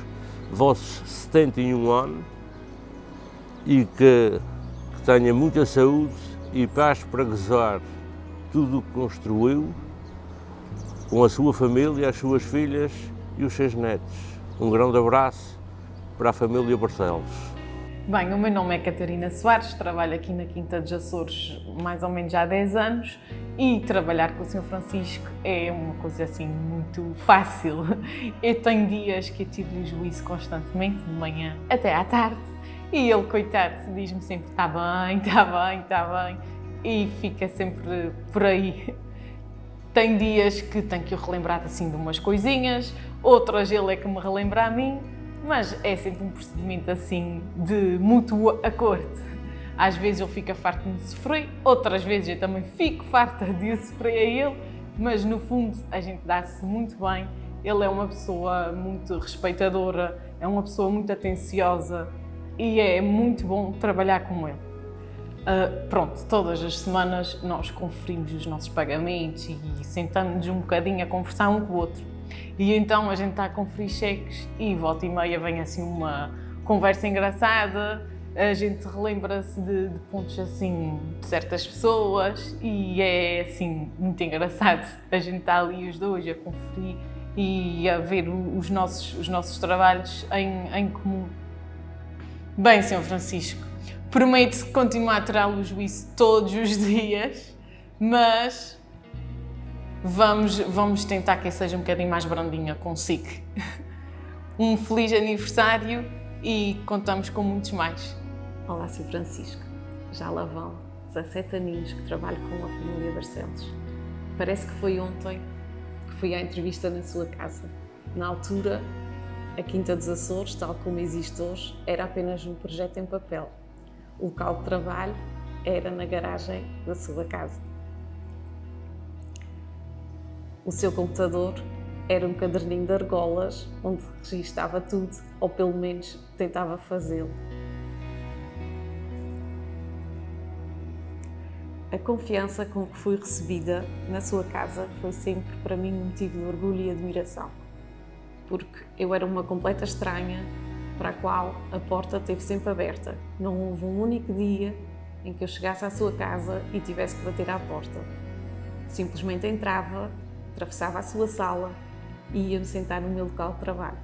vossos 71 anos e que tenha muita saúde e paz para gozar tudo o que construiu com a sua família, as suas filhas e os seus netos. Um grande abraço para a família Barcelos. Bem, o meu nome é Catarina Soares, trabalho aqui na Quinta dos Açores mais ou menos já há 10 anos e trabalhar com o Sr. Francisco é uma coisa assim muito fácil. Eu tenho dias que eu tiro-lhe o juízo constantemente, de manhã até à tarde, e ele, coitado, diz-me sempre está bem, está bem, está bem, e fica sempre por aí. Tem dias que tenho que o relembrar assim de umas coisinhas, outras ele é que me relembra a mim, mas é sempre um procedimento assim de mútuo acordo. Às vezes ele fica farto de me sofrer, outras vezes eu também fico farta de o sofrer a ele, mas no fundo a gente dá-se muito bem. Ele é uma pessoa muito respeitadora, é uma pessoa muito atenciosa e é muito bom trabalhar com ele. Pronto, todas as semanas nós conferimos os nossos pagamentos e sentamos-nos um bocadinho a conversar um com o outro. E então a gente está a conferir cheques e volta e meia vem assim uma conversa engraçada, a gente relembra-se de pontos assim de certas pessoas e é assim muito engraçado. A gente está ali os dois a conferir e a ver os nossos trabalhos em comum. Bem, Sr. Francisco, prometo continuar a tirá-lo o juízo todos os dias, mas vamos tentar que seja um bocadinho mais brandinha consigo. Um feliz aniversário e contamos com muitos mais. Olá, Sr. Francisco. Já lá vão 17 aninhos que trabalho com a família Barcelos. Parece que foi ontem que fui à entrevista na sua casa. Na altura, a Quinta dos Açores, tal como existe hoje, era apenas um projeto em papel. O local de trabalho era na garagem da sua casa. O seu computador era um caderninho de argolas onde registava tudo, ou pelo menos tentava fazê-lo. A confiança com que fui recebida na sua casa foi sempre para mim um motivo de orgulho e admiração, porque eu era uma completa estranha para a qual a porta esteve sempre aberta. Não houve um único dia em que eu chegasse à sua casa e tivesse que bater à porta. Simplesmente entrava, atravessava a sua sala e ia-me sentar no meu local de trabalho.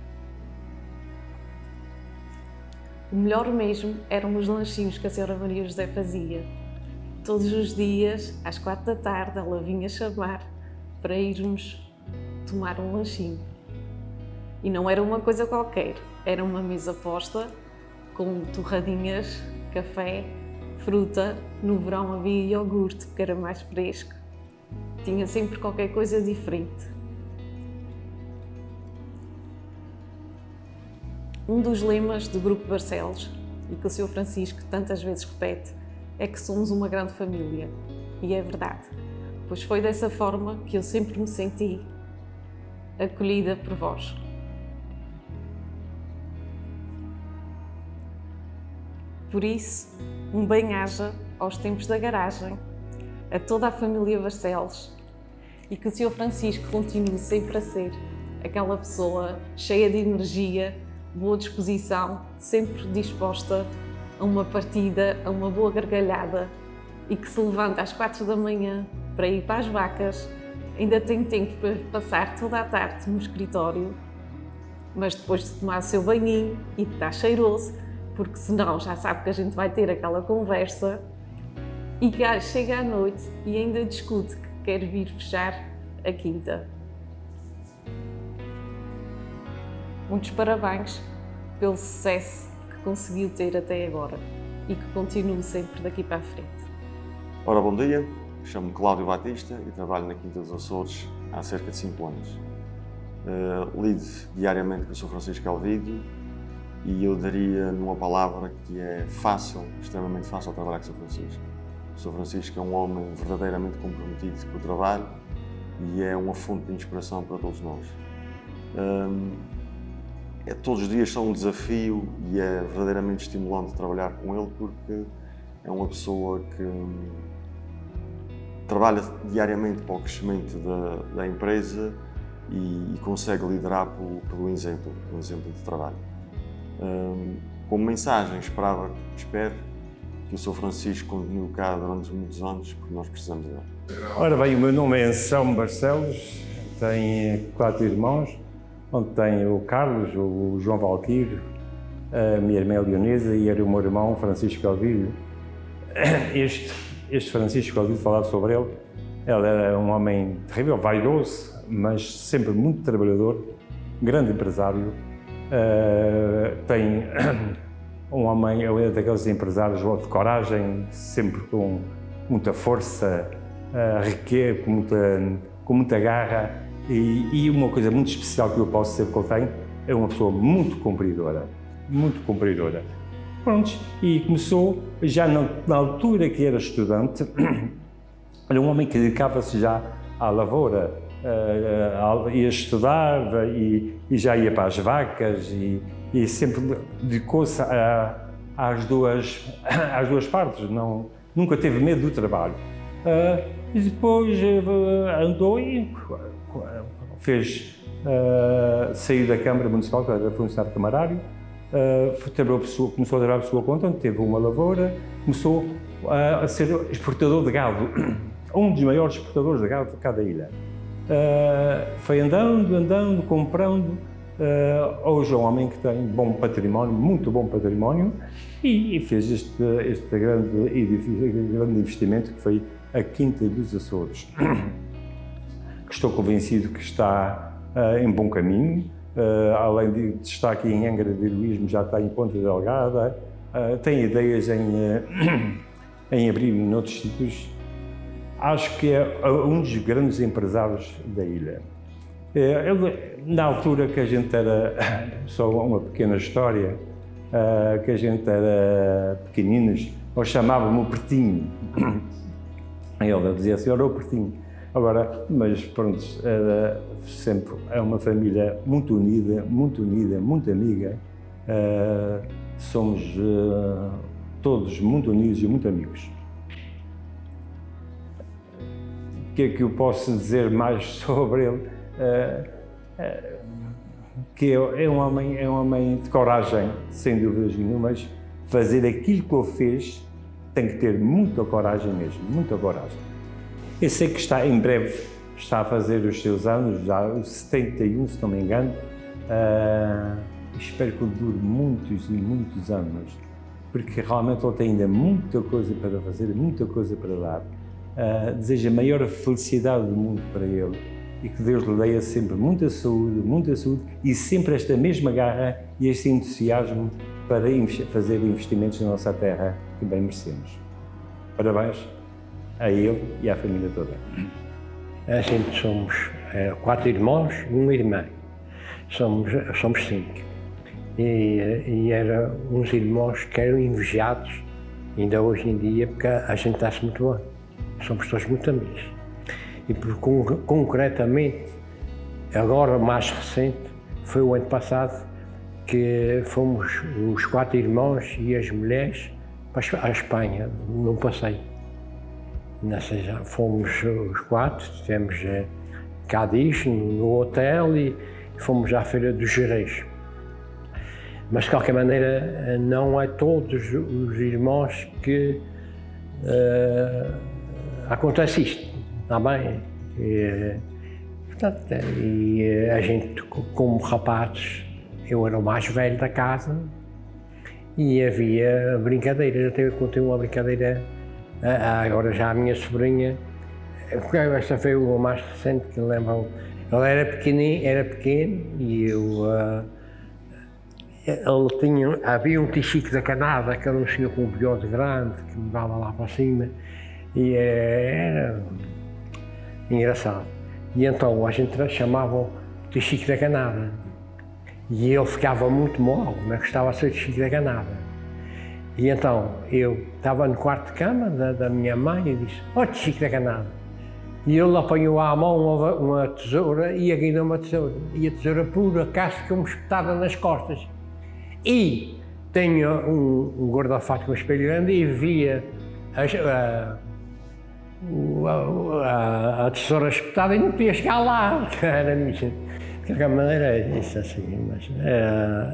O melhor mesmo eram os lanchinhos que a Sra. Maria José fazia. Todos os dias, às 4 da tarde, ela vinha chamar para irmos tomar um lanchinho. E não era uma coisa qualquer, era uma mesa posta com torradinhas, café, fruta. No verão havia iogurte, porque era mais fresco. Tinha sempre qualquer coisa diferente. Um dos lemas do Grupo Barcelos, e que o Sr. Francisco tantas vezes repete, é que somos uma grande família. E é verdade, pois foi dessa forma que eu sempre me senti acolhida por vós. Por isso, um bem-aja aos tempos da garagem, a toda a família Barcelos, e que o Sr. Francisco continue sempre a ser aquela pessoa cheia de energia, boa disposição, sempre disposta a uma partida, a uma boa gargalhada e que se levanta às 4 da manhã para ir para as vacas, ainda tem tempo para passar toda a tarde no escritório, mas depois de tomar o seu banhinho e de estar cheiroso, porque senão já sabe que a gente vai ter aquela conversa, e que chega à noite e ainda discute que quer vir fechar a quinta. Muitos parabéns pelo sucesso que conseguiu ter até agora e que continue sempre daqui para a frente. Ora, bom dia, chamo-me Cláudio Batista e trabalho na Quinta dos Açores há cerca de 5 anos. Lido diariamente com o Sr. Francisco Elvídio e eu daria numa palavra que é fácil, extremamente fácil trabalhar com o Sr. Francisco. O Sr. Francisco é um homem verdadeiramente comprometido com o trabalho e é uma fonte de inspiração para todos nós. Todos os dias são um desafio e é verdadeiramente estimulante trabalhar com ele porque é uma pessoa que trabalha diariamente para o crescimento da empresa e consegue liderar pelo exemplo de trabalho. Como mensagem, espero que o Sr. Francisco continue cá durante muitos anos, porque nós precisamos dele. Ora bem, o meu nome é Anselmo Barcelos, tenho 4 irmãos, onde tenho o Carlos, o João Valquírio, a minha irmã Leonesa e o meu irmão Francisco Elvídio. Este Francisco Elvídio, falar sobre ele era um homem terrível, vaidoso, mas sempre muito trabalhador, grande empresário. Tem um homem, é daqueles empresários de coragem, sempre com muita força, com muita garra. E uma coisa muito especial que eu posso dizer que ele tem, é uma pessoa muito cumpridora. Pronto, e começou, já na altura que era estudante, era um homem que dedicava-se já à lavoura, ia estudar e já ia para as vacas e sempre dedicou-se às duas partes, nunca teve medo do trabalho. E depois andou e saiu da Câmara Municipal, que era funcionário camarário, começou a trabalhar por sua conta, onde teve uma lavoura, começou a ser exportador de gado, um dos maiores exportadores de gado de cada ilha. Foi andando, comprando. Hoje é um homem que tem bom património, muito bom património, e fez este grande investimento que foi a Quinta dos Açores. Estou convencido que está em bom caminho, além de estar aqui em Angra do Heroísmo, já está em Ponta Delgada, tem ideias em abrir noutros sítios. Acho que é um dos grandes empresários da ilha. Ele, na altura que a gente era, só uma pequena história, que a gente era pequeninos, nós chamávamos o Pertinho. Ele dizia assim, ora o Pertinho. Agora, mas pronto, sempre é uma família muito unida, muito amiga. Somos todos muito unidos e muito amigos. O que é que eu posso dizer mais sobre ele? Que é um homem de coragem, sem dúvidas nenhumas. Fazer aquilo que ele fez tem que ter muita coragem mesmo, muita coragem. Eu sei que em breve está a fazer os seus anos, já os 71, se não me engano. Espero que ele dure muitos e muitos anos, porque realmente ele tem ainda muita coisa para fazer, muita coisa para dar. Desejo a maior felicidade do mundo para ele e que Deus lhe dê sempre muita saúde e sempre esta mesma garra e este entusiasmo para fazer investimentos na nossa terra que bem merecemos. Parabéns a ele e à família toda. A gente somos 4 irmãos e uma irmã. Somos 5. E eram uns irmãos que eram invejados, ainda hoje em dia, porque a gente está-se muito bem. Somos todos muito amigos. E concretamente, agora mais recente, foi o ano passado, que fomos os 4 irmãos e as mulheres para a Espanha, num passeio. Fomos os 4, estivemos Cádiz, no hotel, fomos à Feira dos Gerês. Mas de qualquer maneira, não é todos os irmãos que acontece isto, está bem? Portanto, a gente, como rapazes, eu era o mais velho da casa e havia brincadeiras. Até eu contei uma brincadeira, agora já a minha sobrinha, esta foi o mais recente que lembram. Ela era pequeno e eu. Havia um Tichico da Canada, que era um senhor com um bigode grande, que me dava lá para cima, e era engraçado. E então a gente chamava o Tichico da Canada. E ele ficava muito mal, não gostava de ser Tichico da Canada. E então eu estava no quarto de cama da minha mãe e disse: "Ó Tichico da Canada." E ele apanhou à mão uma tesoura e aguinou uma tesoura. E a tesoura, por acaso, ficou-me espetada nas costas. E tenho um guarda-fato com um espelho grande e via a tesoura espetada e não podia chegar lá. Era de qualquer maneira, isso assim.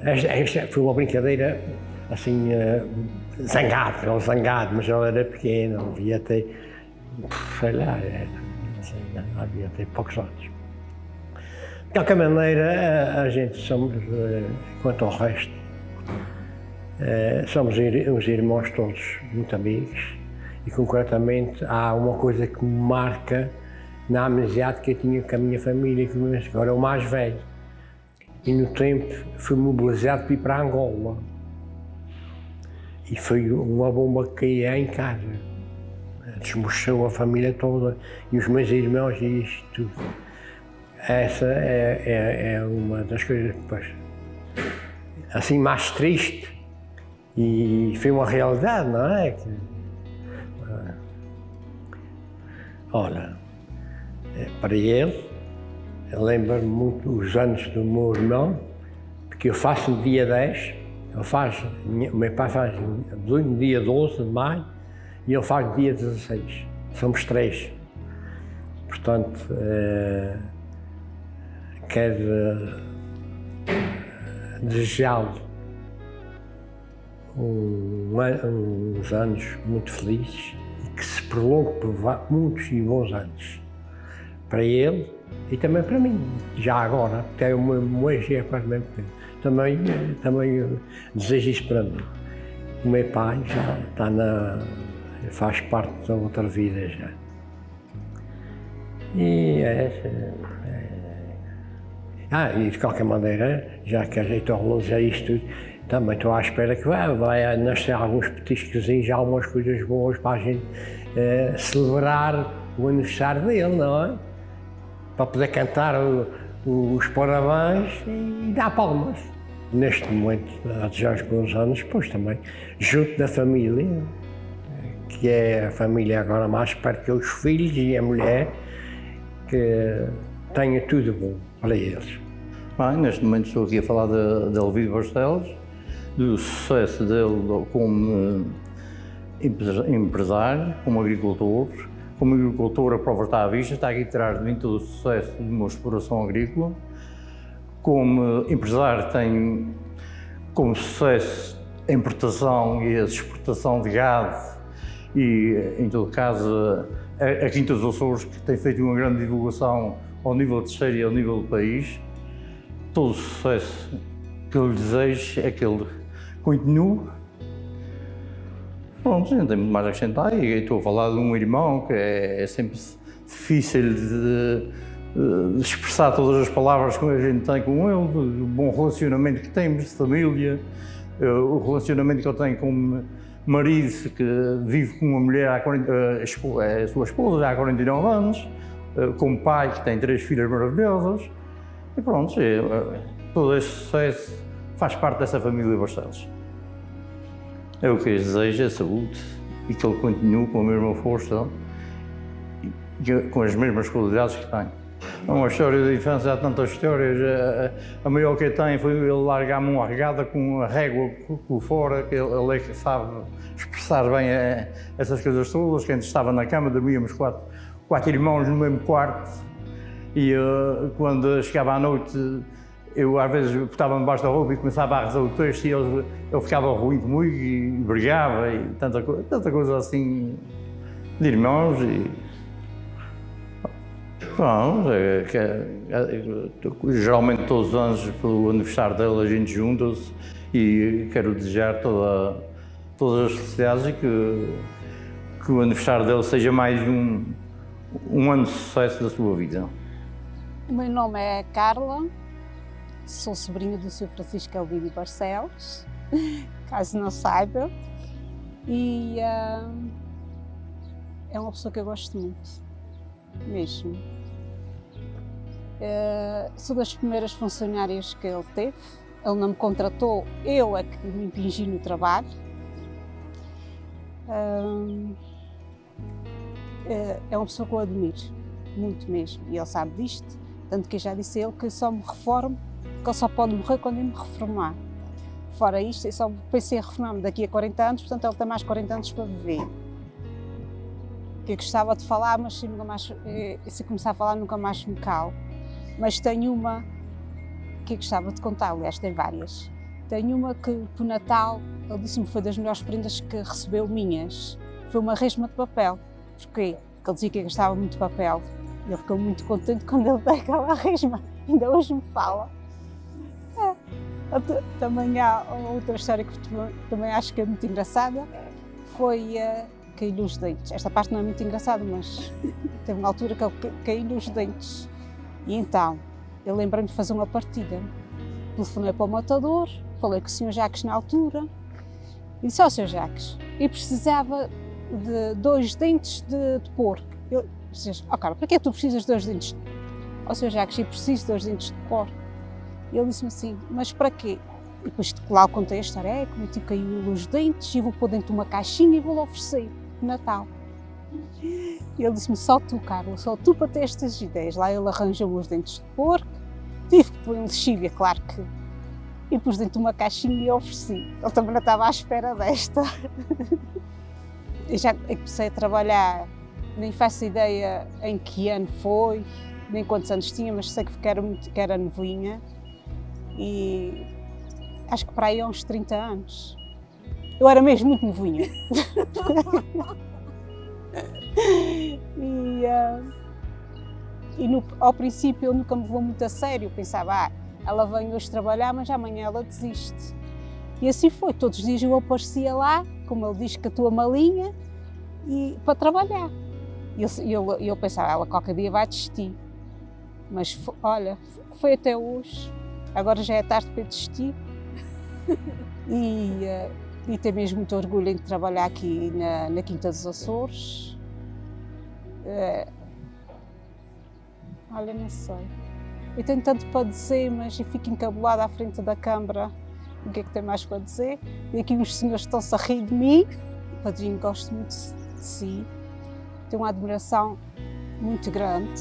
Mas esta foi uma brincadeira assim, zangado, mas ela era pequena, havia até, sei lá, havia até poucos anos. De qualquer maneira, a gente somos, quanto ao resto, somos uns irmãos todos muito amigos e concretamente há uma coisa que me marca na amizade que eu tinha com a minha família, que agora é o mais velho. E no tempo fui mobilizado para ir para Angola e foi uma bomba que caía em casa. Desmochou a família toda e os meus irmãos e isto tudo. Essa é uma das coisas, pois, assim, mais triste e foi uma realidade, não é? Olha, para ele, eu lembro-me muito os anos do meu irmão, porque eu faço no dia 10, o meu pai faz no dia 12 de maio e ele faz no dia 16, somos 3. Portanto, quero desejá-lo uns anos muito felizes e que se prolongue por muitos e bons anos. Para ele e também para mim, já agora, porque é o meu ex é quase mesmo tempo. Também desejo isso para mim. O meu pai já está faz parte da outra vida já. E e de qualquer maneira, já que ajeitou a luz a isto tudo, também estou à espera que vai nascer alguns petiscozinhos, algumas coisas boas para a gente celebrar o aniversário dele, não é? Para poder cantar os parabéns e dar palmas. Neste momento, há já uns bons anos, depois também, junto da família, que é a família agora mais perto que os filhos e a mulher, que tenha tudo bom para eles. Bem, neste momento estou aqui a falar de Elvídio Barcelos, do sucesso dele como empresário, como agricultor. Como agricultor, a prova está à vista, está aqui atrás de mim todo o sucesso de uma exploração agrícola. Como empresário, tem como sucesso a importação e a exportação de gado e, em todo caso, a Quinta dos Açores, que tem feito uma grande divulgação ao nível terceiro e ao nível do país. Todo o sucesso que eu lhe desejo é que ele continue. Pronto, não tem muito mais a acrescentar. E estou a falar de um irmão que é sempre difícil de expressar todas as palavras que a gente tem com ele, do bom relacionamento que temos de família, o relacionamento que eu tenho com marido, que vive com uma mulher, a sua esposa, já há 49 anos, como pai, que tem 3 filhas maravilhosas. E pronto, todo este sucesso faz parte dessa família Barcelos. É o que eu desejo, é saúde e que ele continue com a mesma força e com as mesmas qualidades que tem. É uma história de infância, há tantas histórias. A maior que eu tenho foi ele largar-me uma regada com a régua por fora, que ele é que sabe expressar bem essas coisas todas, que antes estava na cama, dormíamos quatro irmãos no mesmo quarto e quando chegava à noite eu às vezes botava-me debaixo da roupa e começava a rezar o texto e ele ficava ruim comigo e brigava e tanta coisa assim de irmãos e... Bom, geralmente todos os anos, pelo aniversário dele, a gente junta-se e quero desejar todas as felicidades e que o aniversário dele seja mais um ano de sucesso da sua vida. O meu nome é Carla, sou sobrinha do Sr. Francisco Elvídio Barcelos, caso não saiba, e é uma pessoa que eu gosto muito, mesmo. Sou das primeiras funcionárias que ele teve, ele não me contratou, eu é que me impingi no trabalho. É uma pessoa que eu admiro, muito mesmo, e ele sabe disto, tanto que eu já disse a ele que só me reformo, que ele só pode morrer quando eu me reformar. Fora isto, eu só pensei em reformar-me daqui a 40 anos, portanto ele tem mais 40 anos para viver. Que eu gostava de falar, mas se começar a falar nunca mais me calo. Mas tenho uma que eu gostava de contar, aliás tem várias. Tenho uma que, por Natal, ele disse-me que foi das melhores prendas que recebeu minhas. Foi uma resma de papel. Porquê? Porque ele dizia que eu gastava muito papel. E ele ficou muito contente quando ele deu aquela resma. Ainda hoje me fala. Também há outra história que também acho que é muito engraçada. Foi cair-lhe os dentes. Esta parte não é muito engraçada, mas teve uma altura que ele caiu-lhe os dentes. E então, eu lembrei-me de fazer uma partida. Telefonei para o matador, falei com o Sr. Jacques na altura. E disse ao Sr. Jacques, eu precisava de 2 dentes de porco. Eu disse, cara, para que tu precisas de 2 dentes de porco? Ao Sr. Jacques, eu preciso de 2 dentes de porco. E ele disse-me assim, mas para quê? E depois lá eu contei a história, como eu caiu os dentes e vou pôr dentro de uma caixinha e vou-lhe oferecer no Natal. E ele disse-me, só tu, Carla, só tu para ter estas ideias. Lá ele arranjou os dentes de porco, tive que pôr em lexívia, claro que. E pus dentro de uma caixinha e ofereci. Ele também não estava à espera desta. Eu já comecei a trabalhar, nem faço ideia em que ano foi, nem quantos anos tinha, mas sei que era novinha. E acho que para aí há uns 30 anos. Eu era mesmo muito novinha. Ao princípio ele nunca me levou muito a sério. Eu pensava, ela vem hoje trabalhar, mas amanhã ela desiste. E assim foi, todos os dias eu aparecia lá, como ele diz, com a tua malinha, para trabalhar. E eu pensava, ela qualquer dia vai desistir. Mas olha, foi até hoje. Agora já é tarde para desistir. E tenho mesmo muito orgulho em trabalhar aqui na Quinta dos Açores. Olha, não sei. Eu tenho tanto para dizer, mas eu fico encabulada à frente da câmara. O que é que tem mais para dizer? E aqui uns senhores estão-se a rir de mim. O padrinho gosta muito de si. Tenho uma admiração muito grande.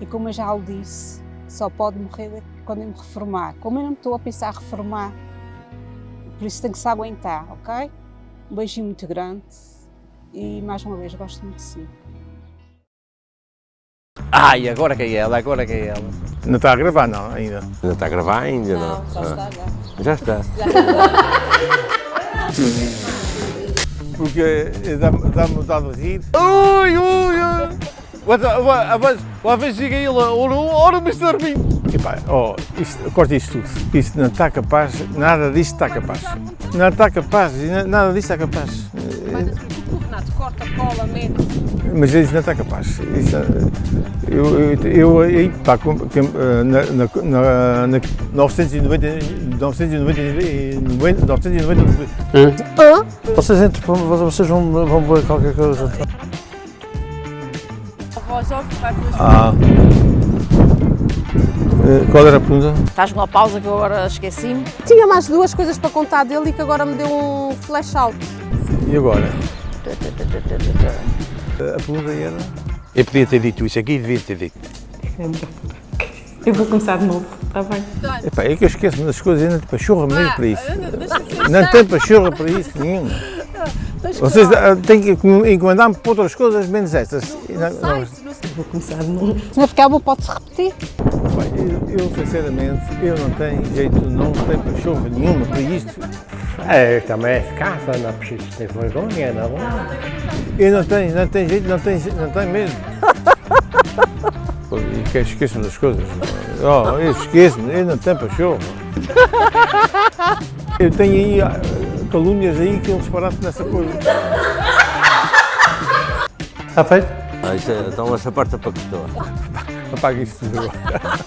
E como eu já lhe disse, só pode morrer quando eu me reformar. Como eu não estou a pensar a reformar, por isso tem que se aguentar, ok? Um beijinho muito grande e mais uma vez gosto muito de si. Ai, agora que é ela. Não está a gravar não, ainda. Ainda está a gravar ainda? Não, já está, já. Já está. Porque dá-me vontade de rir. Ui! Uma vez chega ele, ora Mr. Bean! Epá, corta isto tudo. Isto não está capaz, nada disto está capaz. Não está capaz, nada disto está capaz. Renato, corta, cola, mete. Mas isso não está capaz. Na 990. Vocês vão ver qualquer coisa. Qual era a pergunta? Estás numa pausa que eu agora esqueci-me. Tinha mais 2 coisas para contar dele e que agora me deu um flash out. E agora? A pergunta era? Eu podia ter dito isso aqui, devia ter dito. Eu vou começar de novo, está bem? Epá, é que eu esqueço-me das coisas e não te pachorra mesmo para isso. Não tem pachorra para isso nenhuma. Vocês têm que encomendar-me para outras coisas, menos estas. Vou começar de novo. Se não ficar bom, pode-se repetir. Eu, sinceramente, eu não tenho jeito, não tenho pachorra nenhuma para isto. É, também é de casa, não preciso ter vergonha, não é? Eu não tenho jeito, não tenho mesmo. Esqueço-me das coisas. Oh, eu esqueço-me, eu não tenho pachorra. Eu tenho aí calúnias aí que eu disparate nessa coisa. Está feito? Então essa parte é para que estou. Apaga isso tudo agora.